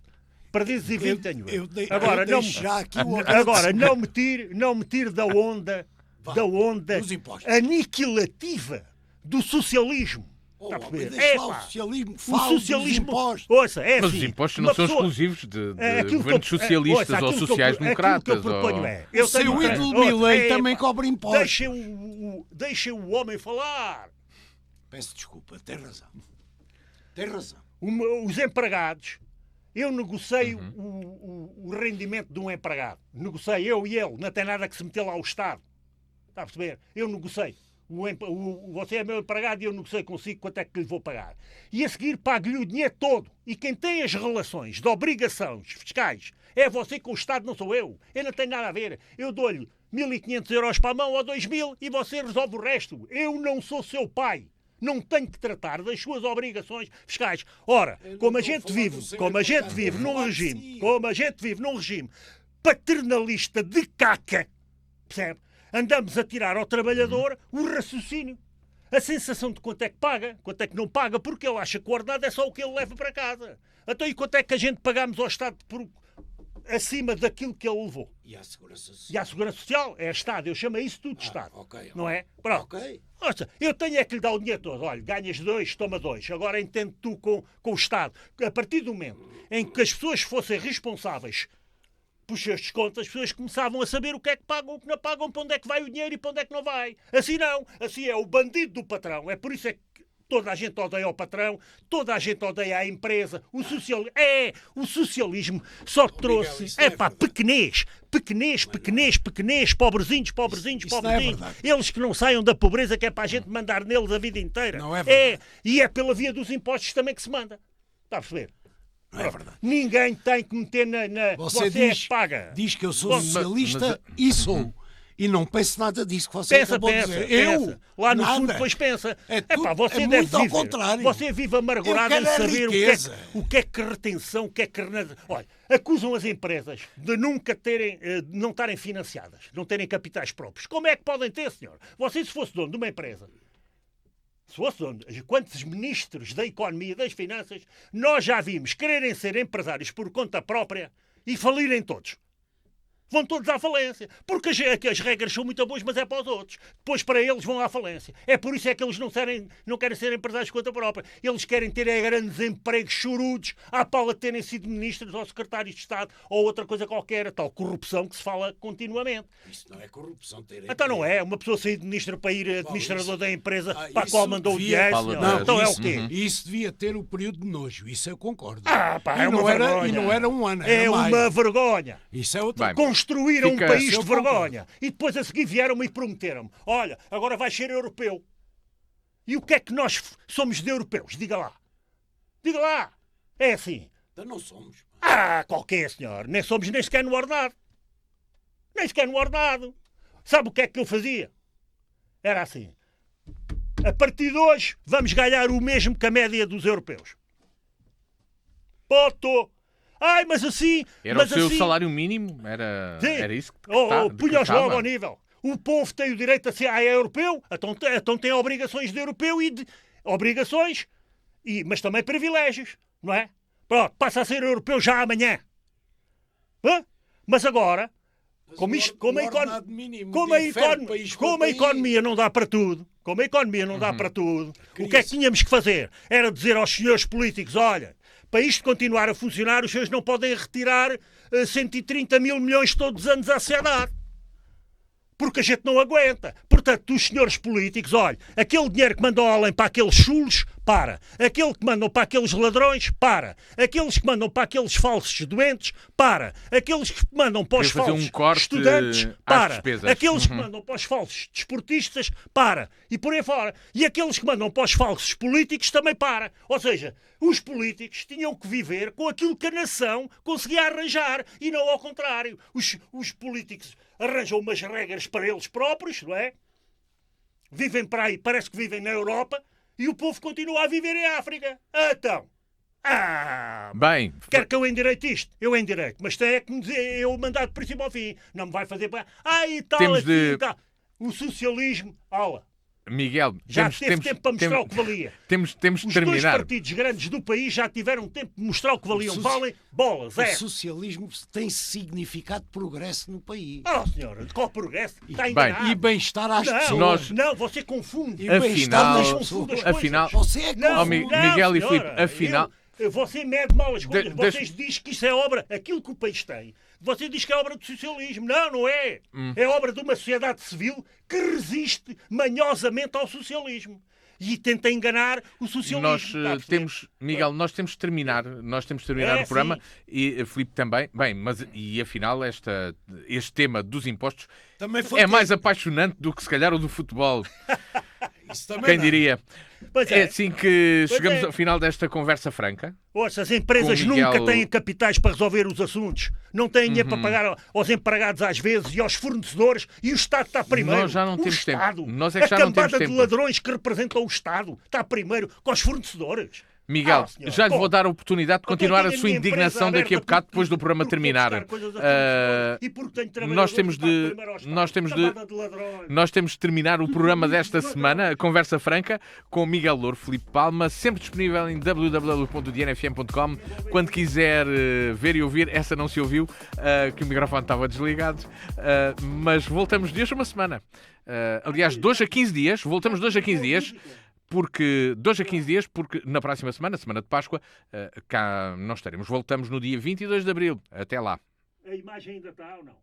Speaker 3: Perdizes e 20 tenho. Agora, não me tire da onda aniquilativa do socialismo. Está a perceber?
Speaker 2: O socialismo
Speaker 3: ouça,
Speaker 1: mas os impostos não são exclusivos de governos socialistas ou sociais-democratas.
Speaker 2: O seu ídolo Milei também cobra impostos.
Speaker 3: Deixem o homem falar.
Speaker 2: Peço desculpa, tem razão. Tem razão.
Speaker 3: Os empregados, eu negocio o rendimento de um empregado. Negocio eu e ele, não tem nada que se meter lá o Estado. Está a perceber? Eu negocio. Você é meu empregado e eu negocio consigo quanto é que lhe vou pagar. E a seguir pago-lhe o dinheiro todo. E quem tem as relações de obrigações fiscais é você com o Estado, não sou eu. Eu não tenho nada a ver. Eu dou-lhe 1.500 euros para a mão ou 2.000 e você resolve o resto. Eu não sou seu pai. Não tenho que tratar das suas obrigações fiscais. Ora, como a gente vive num regime paternalista de caca, percebe? Andamos a tirar ao trabalhador o raciocínio. A sensação de quanto é que paga, quanto é que não paga, porque ele acha que o ordenado é só o que ele leva para casa. Então, e quanto é que a gente pagamos ao Estado acima daquilo que ele levou?
Speaker 2: E à Segurança Social?
Speaker 3: E à Segurança Social é Estado, eu chamo isso tudo de Estado. Não é? Pronto.
Speaker 2: Okay.
Speaker 3: Nossa, eu tenho é que lhe dar o dinheiro todo. Olha, ganhas 2, toma 2. Agora entende tu com o Estado. A partir do momento em que as pessoas fossem responsáveis pelos seus descontos, as pessoas começavam a saber o que é que pagam, o que não pagam, para onde é que vai o dinheiro e para onde é que não vai. Assim não. Assim é o bandido do patrão. É por isso é que toda a gente odeia o patrão, toda a gente odeia a empresa. O socialismo só trouxe pequenez, pobrezinhos. Eles que não saiam da pobreza, que é para a gente mandar neles a vida inteira.
Speaker 2: Não é verdade.
Speaker 3: E é pela via dos impostos também que se manda. Está a perceber?
Speaker 2: Não é verdade.
Speaker 3: Ninguém tem que meter
Speaker 2: Você
Speaker 3: paga.
Speaker 2: Diz que eu sou socialista e sou. E não penso nada disso que você acabou de dizer.
Speaker 3: Eu? Lá no fundo depois pensa. Você
Speaker 2: é
Speaker 3: deve
Speaker 2: muito ao
Speaker 3: viver.
Speaker 2: Contrário.
Speaker 3: Você vive amargurado em saber o que é que retenção, o que é que... Olha, acusam as empresas de nunca terem, não estarem financiadas, não terem capitais próprios. Como é que podem ter, senhor? Você, se fosse dono de uma empresa, quantos ministros da economia e das finanças nós já vimos quererem ser empresários por conta própria e falirem todos. Vão todos à falência. Porque as regras são muito boas, mas é para os outros. Depois, para eles, vão à falência. É por isso é que eles não querem ser empresários de conta própria. Eles querem ter grandes empregos chorudos à pala de terem sido ministros ou secretários de Estado ou outra coisa qualquer. A tal corrupção que se fala continuamente.
Speaker 2: Isso não é corrupção. Ter
Speaker 3: Então não é. Uma pessoa sair de ministro para ir administrador da empresa para a
Speaker 2: isso
Speaker 3: qual mandou o
Speaker 2: devia-
Speaker 3: dinheiro.
Speaker 2: Não,
Speaker 3: Então é
Speaker 2: isso,
Speaker 3: o quê?
Speaker 2: Isso devia ter o período de nojo. Isso eu concordo.
Speaker 3: Pá, é
Speaker 2: e,
Speaker 3: uma
Speaker 2: não era,
Speaker 3: vergonha.
Speaker 2: e não era um ano, era
Speaker 3: É
Speaker 2: mais.
Speaker 3: uma vergonha.
Speaker 2: Isso é outra
Speaker 1: Bem,
Speaker 2: coisa.
Speaker 3: Construíram
Speaker 1: Fica-
Speaker 3: um país
Speaker 2: Eu
Speaker 3: de vergonha. E depois a seguir vieram-me e prometeram-me: olha, agora vais ser europeu. E o que é que nós somos de europeus? Diga lá. Diga lá. É assim.
Speaker 2: Então não somos.
Speaker 3: Qualquer senhor. Nem somos nem sequer no ordenado. Nem sequer no ordenado. Sabe o que é que eu fazia? Era assim. A partir de hoje vamos ganhar o mesmo que a média dos europeus. Poto. Ai, mas assim...
Speaker 1: Era
Speaker 3: mas
Speaker 1: o seu
Speaker 3: assim...
Speaker 1: salário mínimo? Era isso que
Speaker 3: punha-os
Speaker 1: estava?
Speaker 3: logo ao nível. O povo tem o direito a ser europeu, então tem obrigações de europeu obrigações, mas também privilégios, não é? Pronto, passa a ser europeu já amanhã. Hã? Mas agora, como a economia não dá para tudo, o que é que tínhamos que fazer? Era dizer aos senhores políticos, olha, para isto continuar a funcionar, os senhores não podem retirar 130 mil milhões todos os anos à sociedade. Porque a gente não aguenta. Portanto, os senhores políticos, olha, aquele dinheiro que mandam além para aqueles chulos, para. Aquele que mandam para aqueles ladrões, para. Aqueles que mandam para aqueles falsos doentes, para. Aqueles que mandam para os
Speaker 1: Queria fazer
Speaker 3: falsos
Speaker 1: um corte
Speaker 3: estudantes,
Speaker 1: às
Speaker 3: para.
Speaker 1: despesas.
Speaker 3: Aqueles que mandam para os falsos desportistas, para. E por aí fora. E aqueles que mandam para os falsos políticos, também para. Ou seja, os políticos tinham que viver com aquilo que a nação conseguia arranjar e não ao contrário. Os políticos arranjam umas regras para eles próprios, não é? Vivem para aí, parece que vivem na Europa e o povo continua a viver em África. Então,
Speaker 1: Bem,
Speaker 3: quer que eu endireite isto? Eu endireito, mas tem é que me dizer, eu mandar de princípio ao fim. Não me vai fazer para... e tal,
Speaker 1: Temos
Speaker 3: assim,
Speaker 1: de-
Speaker 3: e tal. O socialismo, aula.
Speaker 1: Miguel,
Speaker 3: Já teve tempo para mostrar o que valia.
Speaker 1: Temos de
Speaker 3: Os dois
Speaker 1: terminar.
Speaker 3: partidos grandes do país já tiveram tempo de mostrar o que valiam. Valem bolas,
Speaker 2: O
Speaker 3: é.
Speaker 2: socialismo tem significado progresso no país.
Speaker 3: Senhora, de qual progresso? Está
Speaker 1: Bem,
Speaker 3: enganado.
Speaker 2: E bem-estar às
Speaker 3: Não,
Speaker 2: pessoas.
Speaker 3: não, você confunde.
Speaker 2: E
Speaker 1: Afinal-
Speaker 2: bem-estar das
Speaker 3: Confunde as
Speaker 2: pessoas.
Speaker 1: afinal-
Speaker 3: coisas.
Speaker 2: Você é que
Speaker 3: Não,
Speaker 2: confunde.
Speaker 1: Miguel e
Speaker 3: senhora,
Speaker 1: Filipe, afinal-
Speaker 3: você mede mal as coisas.
Speaker 1: deixa-
Speaker 3: Vocês dizem que isso é obra, aquilo que o país tem. Você diz que é obra do socialismo. Não, não é. É obra de uma sociedade civil que resiste manhosamente ao socialismo. E tenta enganar o socialismo.
Speaker 1: Nós
Speaker 3: Está a perceber?
Speaker 1: temos, Miguel, nós temos de terminar o programa e Filipe também. Bem, mas e afinal este tema dos impostos
Speaker 2: Também foi
Speaker 1: é mais apaixonante do que se calhar o do futebol.
Speaker 2: Isso também
Speaker 1: Quem
Speaker 2: não.
Speaker 1: diria?
Speaker 3: Pois
Speaker 1: É
Speaker 3: é.
Speaker 1: assim que
Speaker 3: Pois
Speaker 1: chegamos
Speaker 3: é.
Speaker 1: ao final desta conversa franca.
Speaker 3: Ouça, as empresas
Speaker 1: Com o Miguel-
Speaker 3: nunca têm capitais para resolver os assuntos. Não têm dinheiro para pagar aos empregados às vezes e aos fornecedores. E o Estado está primeiro.
Speaker 1: Nós já não
Speaker 3: O
Speaker 1: temos tempo.
Speaker 3: Estado.
Speaker 1: Nós é que já
Speaker 3: a
Speaker 1: não temos
Speaker 3: cambada
Speaker 1: tempo.
Speaker 3: de ladrões que representam o Estado está primeiro com os fornecedores.
Speaker 1: Miguel,
Speaker 3: senhora,
Speaker 1: já lhe
Speaker 3: pô.
Speaker 1: vou dar a oportunidade de continuar
Speaker 3: Eu
Speaker 1: a
Speaker 3: tenho
Speaker 1: sua
Speaker 3: minha empresa
Speaker 1: indignação daqui a
Speaker 3: aberta
Speaker 1: bocado,
Speaker 3: porque-
Speaker 1: depois do programa
Speaker 3: porque
Speaker 1: terminar.
Speaker 3: vou buscar coisas a
Speaker 1: Ah,
Speaker 3: fornecedores e porque tenho
Speaker 1: nós
Speaker 3: trabalhadores
Speaker 1: temos
Speaker 3: que pagam
Speaker 1: de-
Speaker 3: primeiro ao Estado.
Speaker 1: nós temos de-
Speaker 3: Cambada de ladrões.
Speaker 1: Nós temos de terminar o programa desta semana, a Conversa Franca, com Miguel Louro, Filipe Palma, sempre disponível em www.dnfm.com. Quando quiser ver e ouvir, essa não se ouviu, que o microfone estava desligado, mas voltamos de hoje a uma semana. Aliás, 2 a 15 dias, voltamos 2 a 15 dias, porque na próxima semana, semana de Páscoa, cá não estaremos. Voltamos no dia 22 de Abril. Até lá.
Speaker 3: A imagem ainda está ou não?